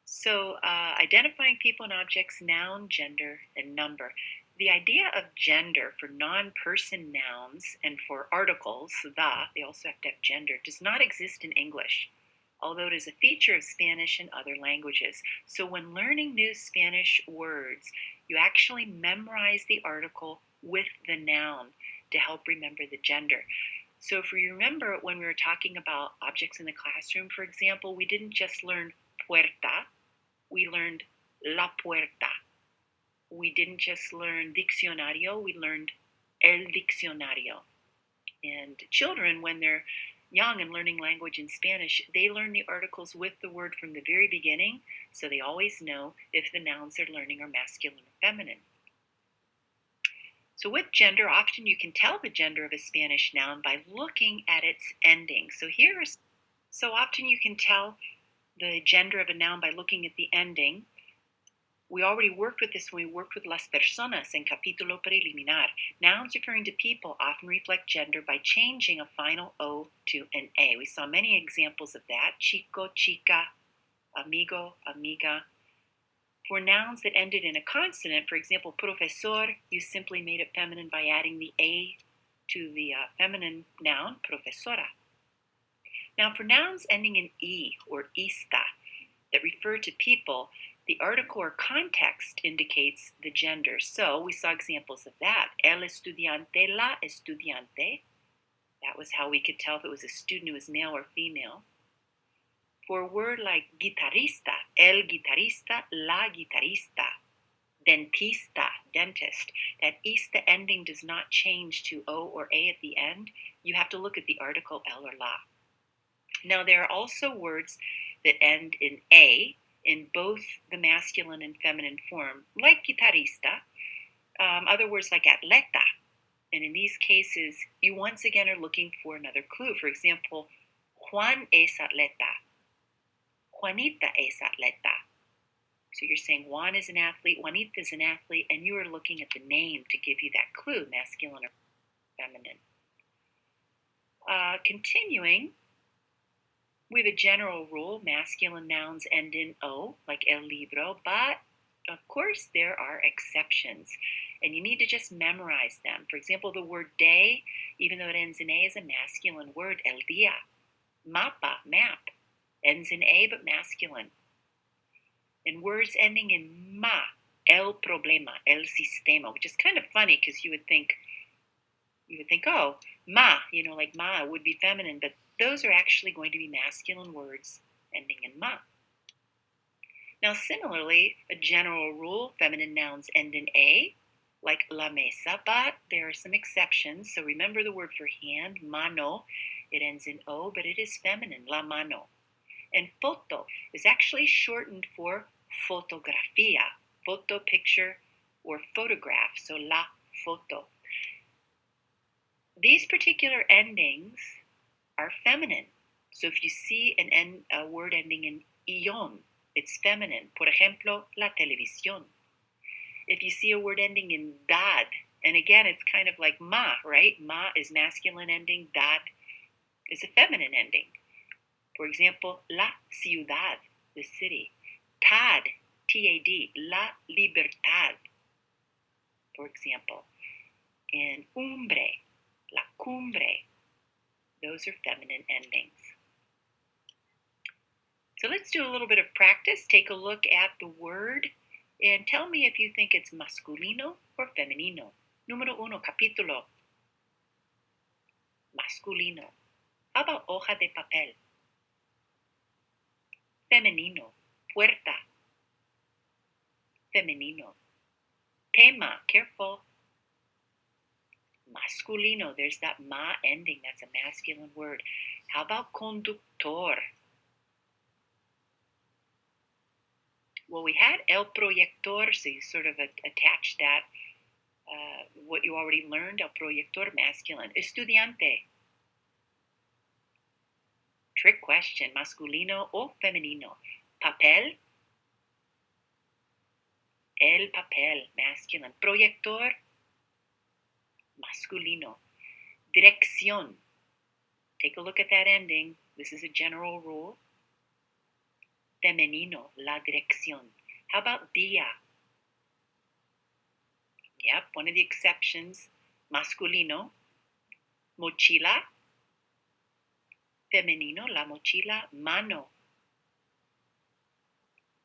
So identifying people and objects, noun, gender, and number. The idea of gender for non-person nouns and for articles, they also have to have gender, does not exist in English, although it is a feature of Spanish and other languages. So when learning new Spanish words, you actually memorize the article with the noun to help remember the gender. So if you remember when we were talking about objects in the classroom, for example, we didn't just learn puerta, we learned la puerta. We didn't just learn diccionario, we learned el diccionario. And children, when they're young and learning language in Spanish, they learn the articles with the word from the very beginning, so they always know if the nouns they're learning are masculine or feminine. So with gender, often you can tell the gender of a Spanish noun by looking at its ending. So often you can tell the gender of a noun by looking at the ending. We already worked with this when we worked with las personas in capítulo preliminar. Nouns referring to people often reflect gender by changing a final O to an A. We saw many examples of that. Chico, chica, amigo, amiga. For nouns that ended in a consonant, for example, profesor, you simply made it feminine by adding the A to the feminine noun, profesora. Now for nouns ending in E or ista that refer to people, the article or context indicates the gender. So we saw examples of that. El estudiante, la estudiante. That was how we could tell if it was a student who was male or female. For a word like guitarrista, el guitarrista, la guitarrista. Dentista, dentist. That ista ending does not change to O or A at the end. You have to look at the article el or la. Now there are also words that end in A, in both the masculine and feminine form, like guitarrista, other words like atleta. And in these cases, you once again are looking for another clue. For example, Juan es atleta. Juanita es atleta. So you're saying Juan is an athlete, Juanita is an athlete, and you are looking at the name to give you that clue, masculine or feminine. Continuing, we have a general rule, masculine nouns end in O, like el libro, but of course there are exceptions, and you need to just memorize them. For example, the word day, even though it ends in A, is a masculine word, el día. Mapa, map, ends in A but masculine. And words ending in ma, el problema, el sistema, which is kind of funny because you would think, oh, ma, like ma would be feminine, but those are actually going to be masculine words ending in ma. Now, similarly, a general rule, feminine nouns end in A, like la mesa, but there are some exceptions. So remember the word for hand, mano, it ends in O, but it is feminine, la mano. And foto is actually shortened for fotografía, photo, picture, or photograph, so la foto. These particular endings are feminine. So if you see a word ending in ion, it's feminine. Por ejemplo, la televisión. If you see a word ending in dad, and again, it's kind of like ma, right? Ma is masculine ending, dad is a feminine ending. For example, la ciudad, the city. Tad, T-A-D, la libertad, for example. And umbre, la cumbre. Those are feminine endings. let's do a little bit of practice. Take a look at the word and tell me if you think it's masculino or femenino. Número uno, capítulo. Masculino. How about hoja de papel? Femenino. Puerta. Femenino. Tema. Careful. Masculino. There's that ma ending. That's a masculine word. How about conductor? Well, we had el proyector, so you sort of attach that, what you already learned, el proyector, masculine. Estudiante. Trick question, masculino o femenino. Papel. El papel, masculine. Proyector. Masculino. Dirección. Take a look at that ending. This is a general rule. Femenino, la dirección. How about día? Yep, one of the exceptions. Masculino. Mochila. Femenino, la mochila. Mano.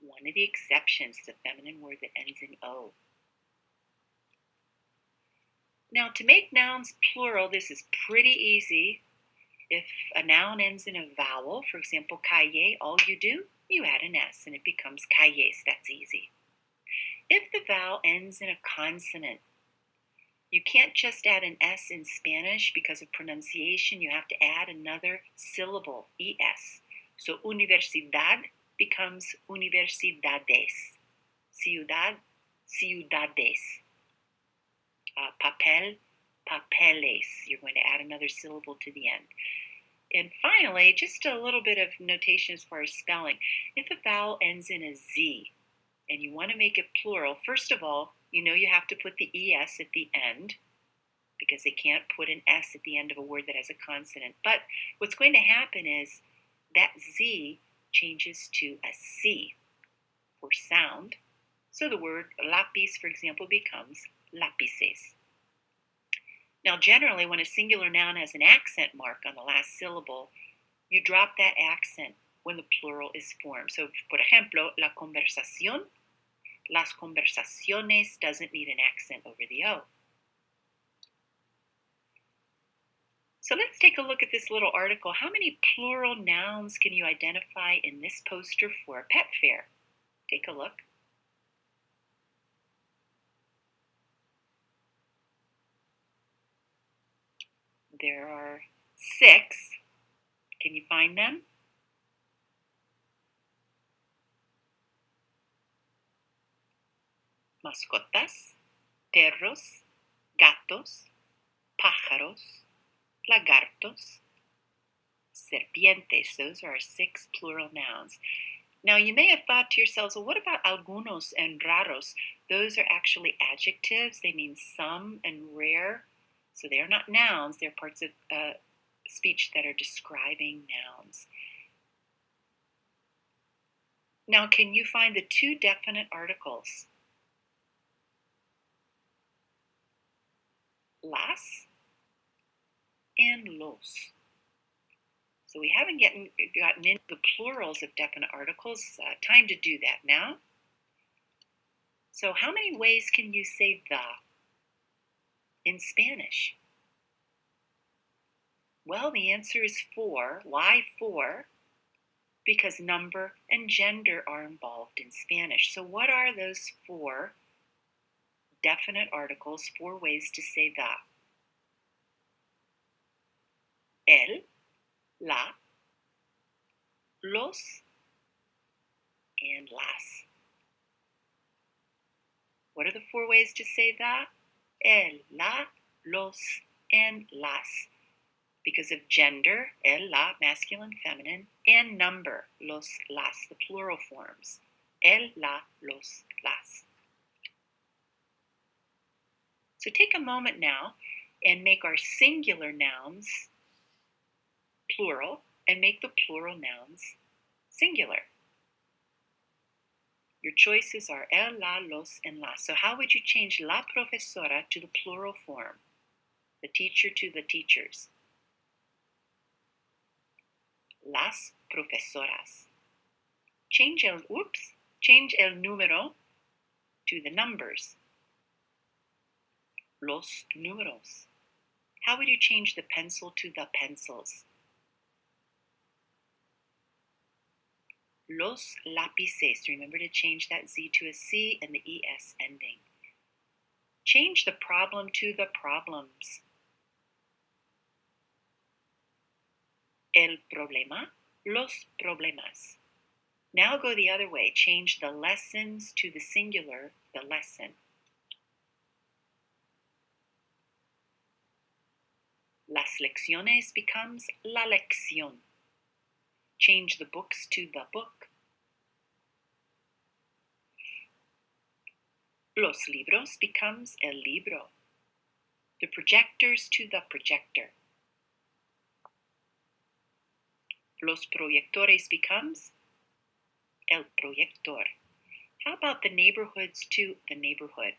One of the exceptions is a feminine word that ends in O. Now, to make nouns plural, this is pretty easy. If a noun ends in a vowel, for example, calle, all you do, you add an S and it becomes calles. That's easy. If the vowel ends in a consonant, you can't just add an S in Spanish because of pronunciation. You have to add another syllable, ES. So universidad becomes universidades. Ciudad, ciudades. Papel, papeles. You're going to add another syllable to the end. And finally, just a little bit of notation as far as spelling. If a vowel ends in a Z and you want to make it plural, first of all, you know you have to put the ES at the end because they can't put an S at the end of a word that has a consonant. But what's going to happen is that Z changes to a C for sound. So the word lápiz, for example, becomes lápices. Now, generally, when a singular noun has an accent mark on the last syllable, you drop that accent when the plural is formed. So, por ejemplo, la conversación, las conversaciones doesn't need an accent over the O. So let's take a look at this little article. How many plural nouns can you identify in this poster for a pet fair? Take a look. There are 6. Can you find them? Mascotas, perros, gatos, pájaros, lagartos, serpientes. Those are our 6 plural nouns. Now, you may have thought to yourselves, well, what about algunos and raros? Those are actually adjectives. They mean some and rare. So they are not nouns. They're parts of speech that are describing nouns. Now, can you find the 2 definite articles? Las and los. So we haven't gotten into the plurals of definite articles. Time to do that now. So how many ways can you say the in Spanish? Well, the answer is 4. Why 4? Because number and gender are involved in Spanish. So what are those 4 definite articles, 4 ways to say the? El, la, los, and las. What are the 4 ways to say the? El, la, los, and las. Because of gender, el, la, masculine, feminine, and number, los, las, the plural forms. El, la, los, las. So take a moment now and make our singular nouns plural and make the plural nouns singular. Your choices are el, la, los, and las. So how would you change la profesora to the plural form? The teacher to the teachers. Las profesoras. Change el número to the numbers. Los números. How would you change the pencil to the pencils? Los lápices. Remember to change that Z to a C and the ES ending. Change the problem to the problems. El problema, los problemas. Now go the other way. Change the lessons to the singular, the lesson. Las lecciones becomes la lección. Change the books to the book. Los libros becomes el libro. The projectors to the projector. Los proyectores becomes el proyector. How about the neighborhoods to the neighborhood?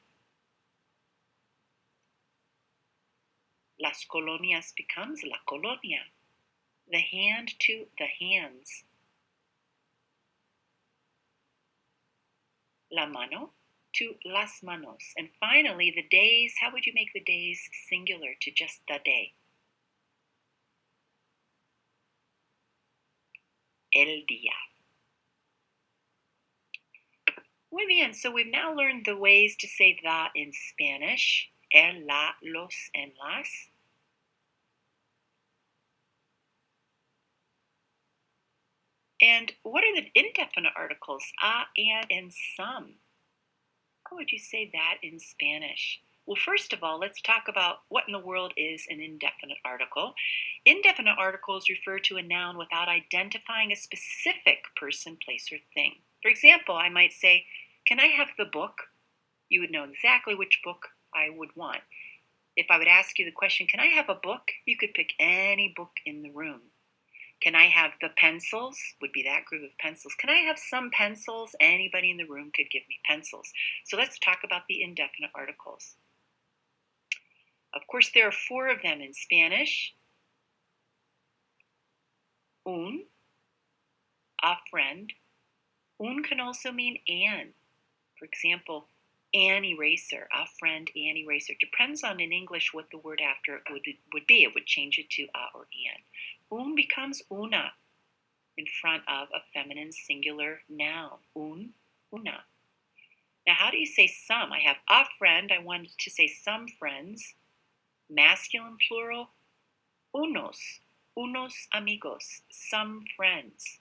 Las colonias becomes la colonia. The hand to the hands. La mano to las manos. And finally, the days. How would you make the days singular to just the day? El día. Muy bien, so we've now learned the ways to say the in Spanish. El, la, los, and las. And what are the indefinite articles? A, and some. How would you say that in Spanish? Well, first of all, let's talk about what in the world is an indefinite article. Indefinite articles refer to a noun without identifying a specific person, place, or thing. For example, I might say, can I have the book? You would know exactly which book I would want. If I would ask you the question, can I have a book? You could pick any book in the room. Can I have the pencils? Would be that group of pencils. Can I have some pencils? Anybody in the room could give me pencils. So let's talk about the indefinite articles. Of course, there are 4 of them in Spanish. Un, a friend. Un can also mean an. For example, an eraser, a friend, an eraser. Depends on in English what the word after it would be. It would change it to a or an. Un becomes una in front of a feminine singular noun. Un, una. Now, how do you say some? I have a friend. I wanted to say some friends. Masculine plural, unos. Unos amigos, some friends.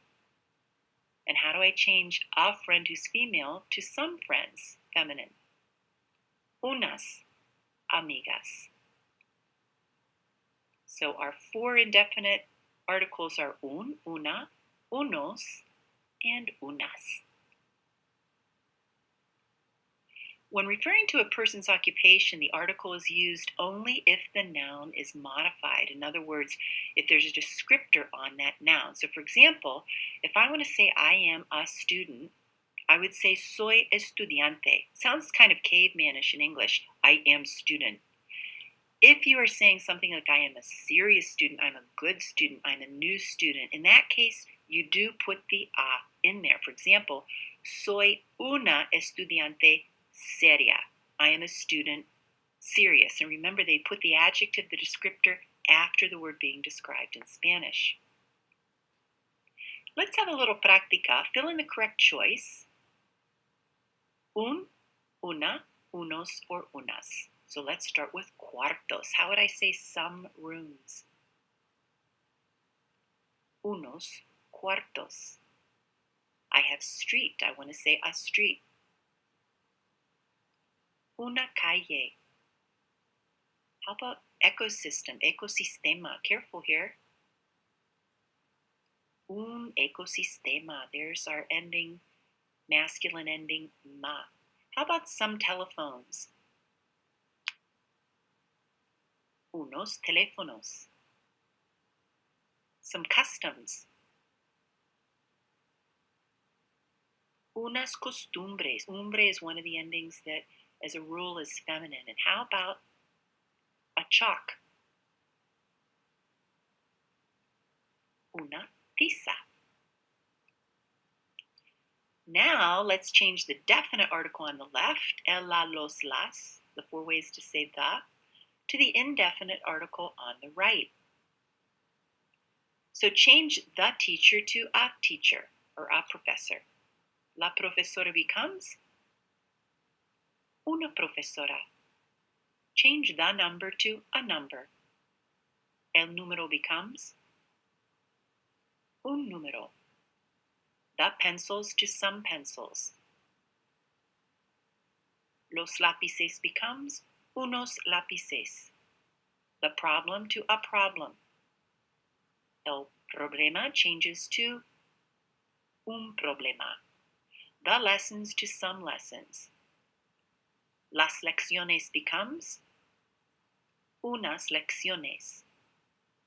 And how do I change a friend who's female to some friends, feminine? Unas amigas. So our 4 indefinite articles are un, una, unos, and unas. When referring to a person's occupation, the article is used only if the noun is modified. In other words, if there's a descriptor on that noun. So for example, if I want to say I am a student, I would say soy estudiante. Sounds kind of cavemanish in English. I am student. If you are saying something like I am a serious student, I'm a good student, I'm a new student, in that case, you do put the a in there. For example, soy una estudiante seria. I am a student serious. And remember, they put the adjective, the descriptor, after the word being described in Spanish. Let's have a little práctica. Fill in the correct choice. Un, una, unos, or unas. So let's start with cuartos. How would I say some rooms? Unos cuartos. I have street. I want to say a street. Una calle. How about ecosystem, ecosistema? Careful here. Un ecosistema. There's our ending, masculine ending, ma. How about some telephones? Unos teléfonos. Some customs. Unas costumbres. Umbre is one of the endings that, as a rule, is feminine. And how about a chalk? Una tiza. Now let's change the definite article on the left, el, la, los, las, the 4 ways to say the, to the indefinite article on the right. So change the teacher to a teacher or a professor. La profesora becomes una profesora. Change the number to a number. El número becomes un número. The pencils to some pencils. Los lápices becomes unos lápices. The problem to a problem. El problema changes to un problema. The lessons to some lessons. Las lecciones becomes unas lecciones.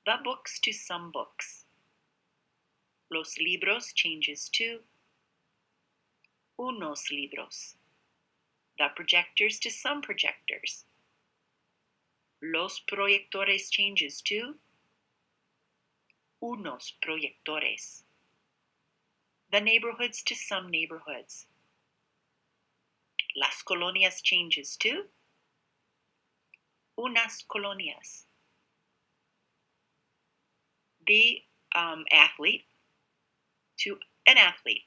The books to some books. Los libros changes to unos libros. The projectors to some projectors. Los proyectores changes to unos proyectores. The neighborhoods to some neighborhoods. Las colonias changes to unas colonias. The athlete to an athlete.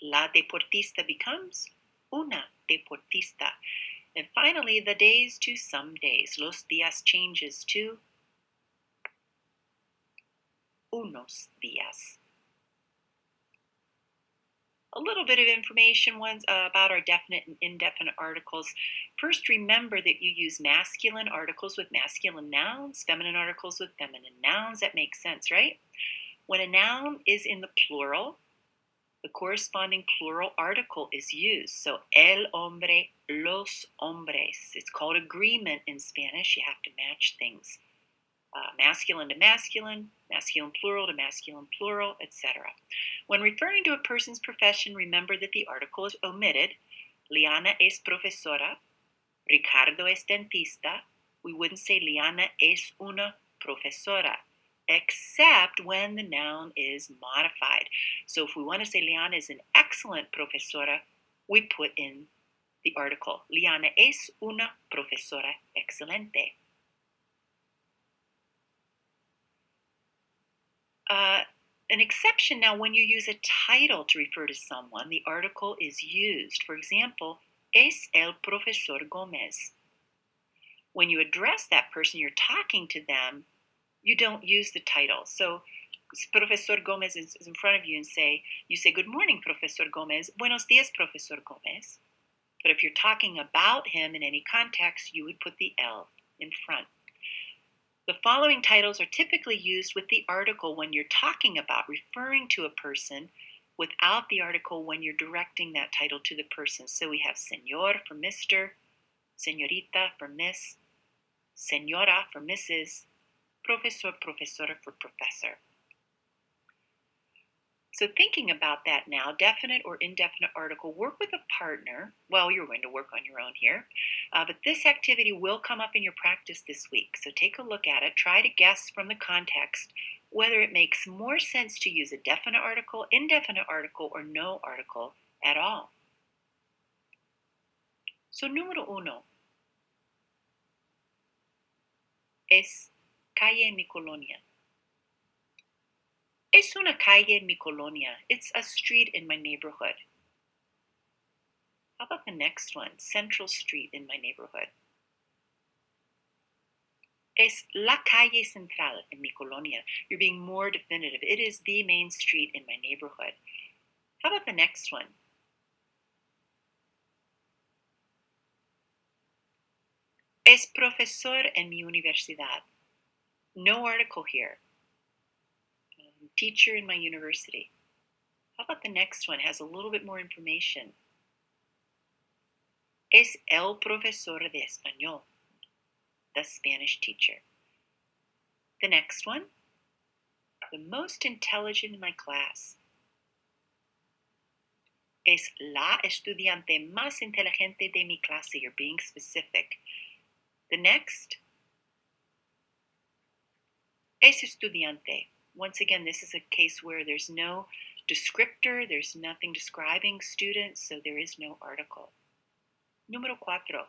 La deportista becomes una deportista. And finally, the days to some days. Los días changes to unos días. A little bit of information about our definite and indefinite articles. First, remember that you use masculine articles with masculine nouns, feminine articles with feminine nouns. That makes sense, right? When a noun is in the plural, the corresponding plural article is used. So, el hombre, los hombres. It's called agreement in Spanish. You have to match things. Masculine to masculine, masculine plural to masculine plural, etc. When referring to a person's profession, remember that the article is omitted. Liana es profesora. Ricardo es dentista. We wouldn't say Liana es una profesora, except when the noun is modified. So if we want to say Liana is an excellent profesora, we put in the article. Liana es una profesora excelente. An exception now, when you use a title to refer to someone, the article is used. For example, es el profesor Gomez. When you address that person, you're talking to them, you don't use the title. So Profesor Gomez is in front of you and you say, good morning, Profesor Gomez. Buenos días, Profesor Gomez. But if you're talking about him in any context, you would put the L in front. The following titles are typically used with the article when you're talking about, referring to a person, without the article when you're directing that title to the person. So we have señor for Mr., señorita for Miss, señora for Mrs., profesor, profesora for professor. So thinking about that now, definite or indefinite article, work with a partner. Well, you're going to work on your own here. But this activity will come up in your practice this week. So take a look at it. Try to guess from the context whether it makes more sense to use a definite article, indefinite article, or no article at all. So número uno. Es calle en mi colonia. Es una calle en mi colonia. It's a street in my neighborhood. How about the next one? Central Street in my neighborhood. Es la calle central en mi colonia. You're being more definitive. It is the main street in my neighborhood. How about the next one? Es profesor en mi universidad. No article here. Teacher in my university. How about the next one? It has a little bit more information. Es el profesor de español. The Spanish teacher. The next one. The most intelligent in my class. Es la estudiante más inteligente de mi clase. You're being specific. The next. Es estudiante. Once again, this is a case where there's no Descriptor, there's nothing describing students, so there is no article. Número 4.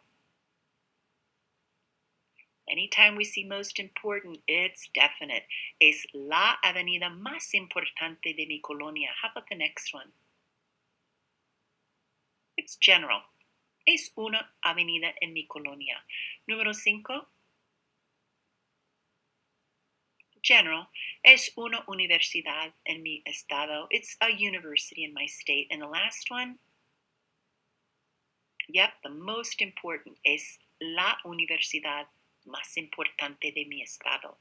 Anytime we see most important, it's definite. Es la avenida más importante de mi colonia. How about the next one? It's general. Es una avenida en mi colonia. Número 5. General. Es una universidad en mi estado. It's a university in my state. And the last one, yep, the most important, es la universidad más importante de mi estado.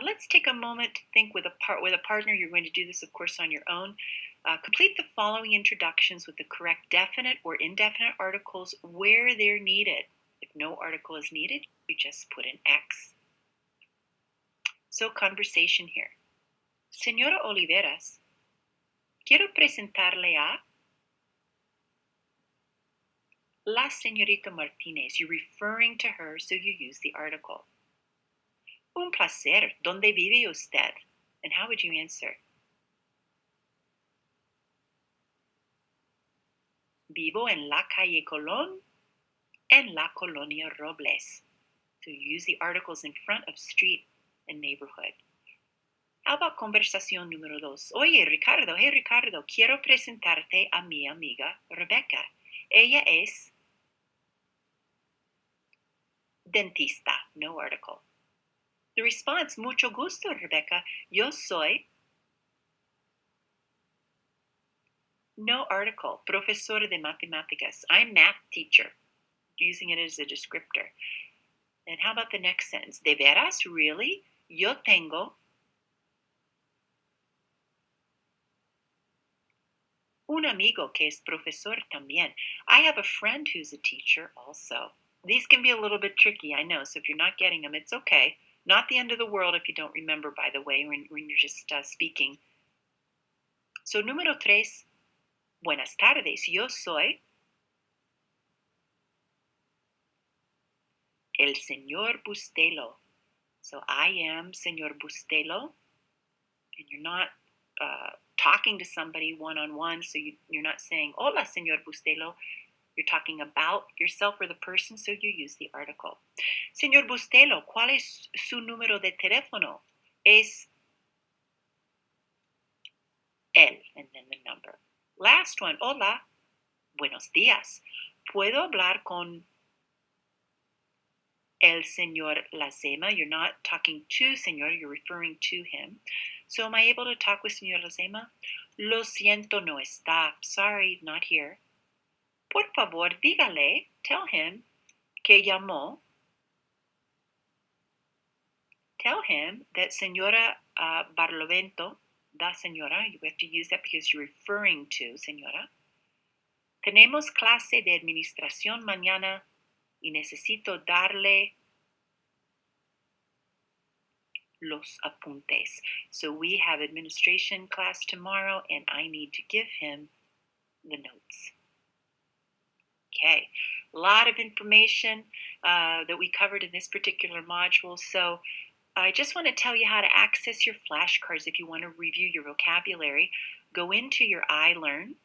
Let's take a moment to think with a partner. You're going to do this, of course, on your own. Complete the following introductions with the correct definite or indefinite articles where they're needed. If no article is needed, you just put an X. So, conversation here. Señora Oliveras, quiero presentarle a la señorita Martinez. You're referring to her, so you use the article. Un placer. ¿Dónde vive usted? And how would you answer? Vivo en la calle Colón, en la colonia Robles. So you use the articles in front of street and neighborhood. How about conversación número 2? Oye, Ricardo, hey Ricardo, quiero presentarte a mi amiga Rebecca. Ella es dentista, no article. The response, mucho gusto, Rebecca. Yo soy, no article, profesora de matemáticas. I'm math teacher, using it as a descriptor. And how about the next sentence? ¿De veras? Really? Yo tengo un amigo que es profesor también. I have a friend who's a teacher also. These can be a little bit tricky, I know, so if you're not getting them, it's okay. Not the end of the world if you don't remember, by the way, when you're just speaking. So, número 3, buenas tardes, yo soy el señor Bustelo. So, I am señor Bustelo, and you're not talking to somebody one-on-one, so you're not saying, hola, señor Bustelo. You're talking about yourself or the person, so you use the article. Señor Bustelo, ¿cuál es su número de teléfono? Es él, and then the number. Last one, hola, buenos días. ¿Puedo hablar con el señor Lazema? You're not talking to señor, you're referring to him. So am I able to talk with señor Lazema? Lo siento, no está. Sorry, not here. Por favor, dígale, tell him, que llamó. Tell him that señora Barlovento, da señora, you have to use that because you're referring to señora. Tenemos clase de administración mañana y necesito darle los apuntes. So we have administration class tomorrow and I need to give him the notes. Okay, a lot of information that we covered in this particular module. So I just want to tell you how to access your flashcards if you want to review your vocabulary. Go into your iLearn.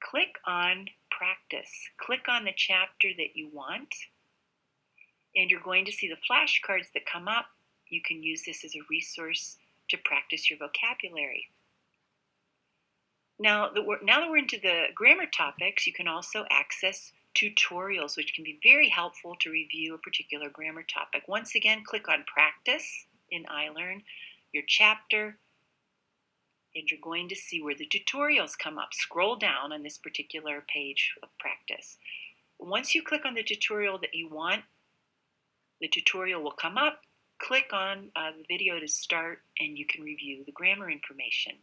Click on Practice. Click on the chapter that you want. And you're going to see the flashcards that come up. You can use this as a resource to practice your vocabulary. Now that we're into the grammar topics, you can also access tutorials, which can be very helpful to review a particular grammar topic. Once again, click on Practice in iLearn, your chapter, and you're going to see where the tutorials come up. Scroll down on this particular page of practice. Once you click on the tutorial that you want, the tutorial will come up. Click on the video to start, and you can review the grammar information.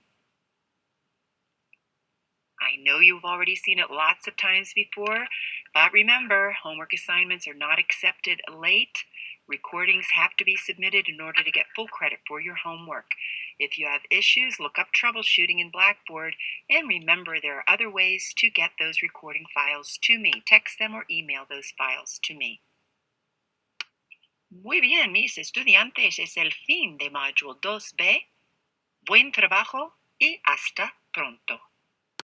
I know you've already seen it lots of times before, but remember, homework assignments are not accepted late. Recordings have to be submitted in order to get full credit for your homework. If you have issues, look up troubleshooting in Blackboard, and remember there are other ways to get those recording files to me. Text them or email those files to me. Muy bien, mis estudiantes, es el fin de Module 2B. Buen trabajo y hasta pronto.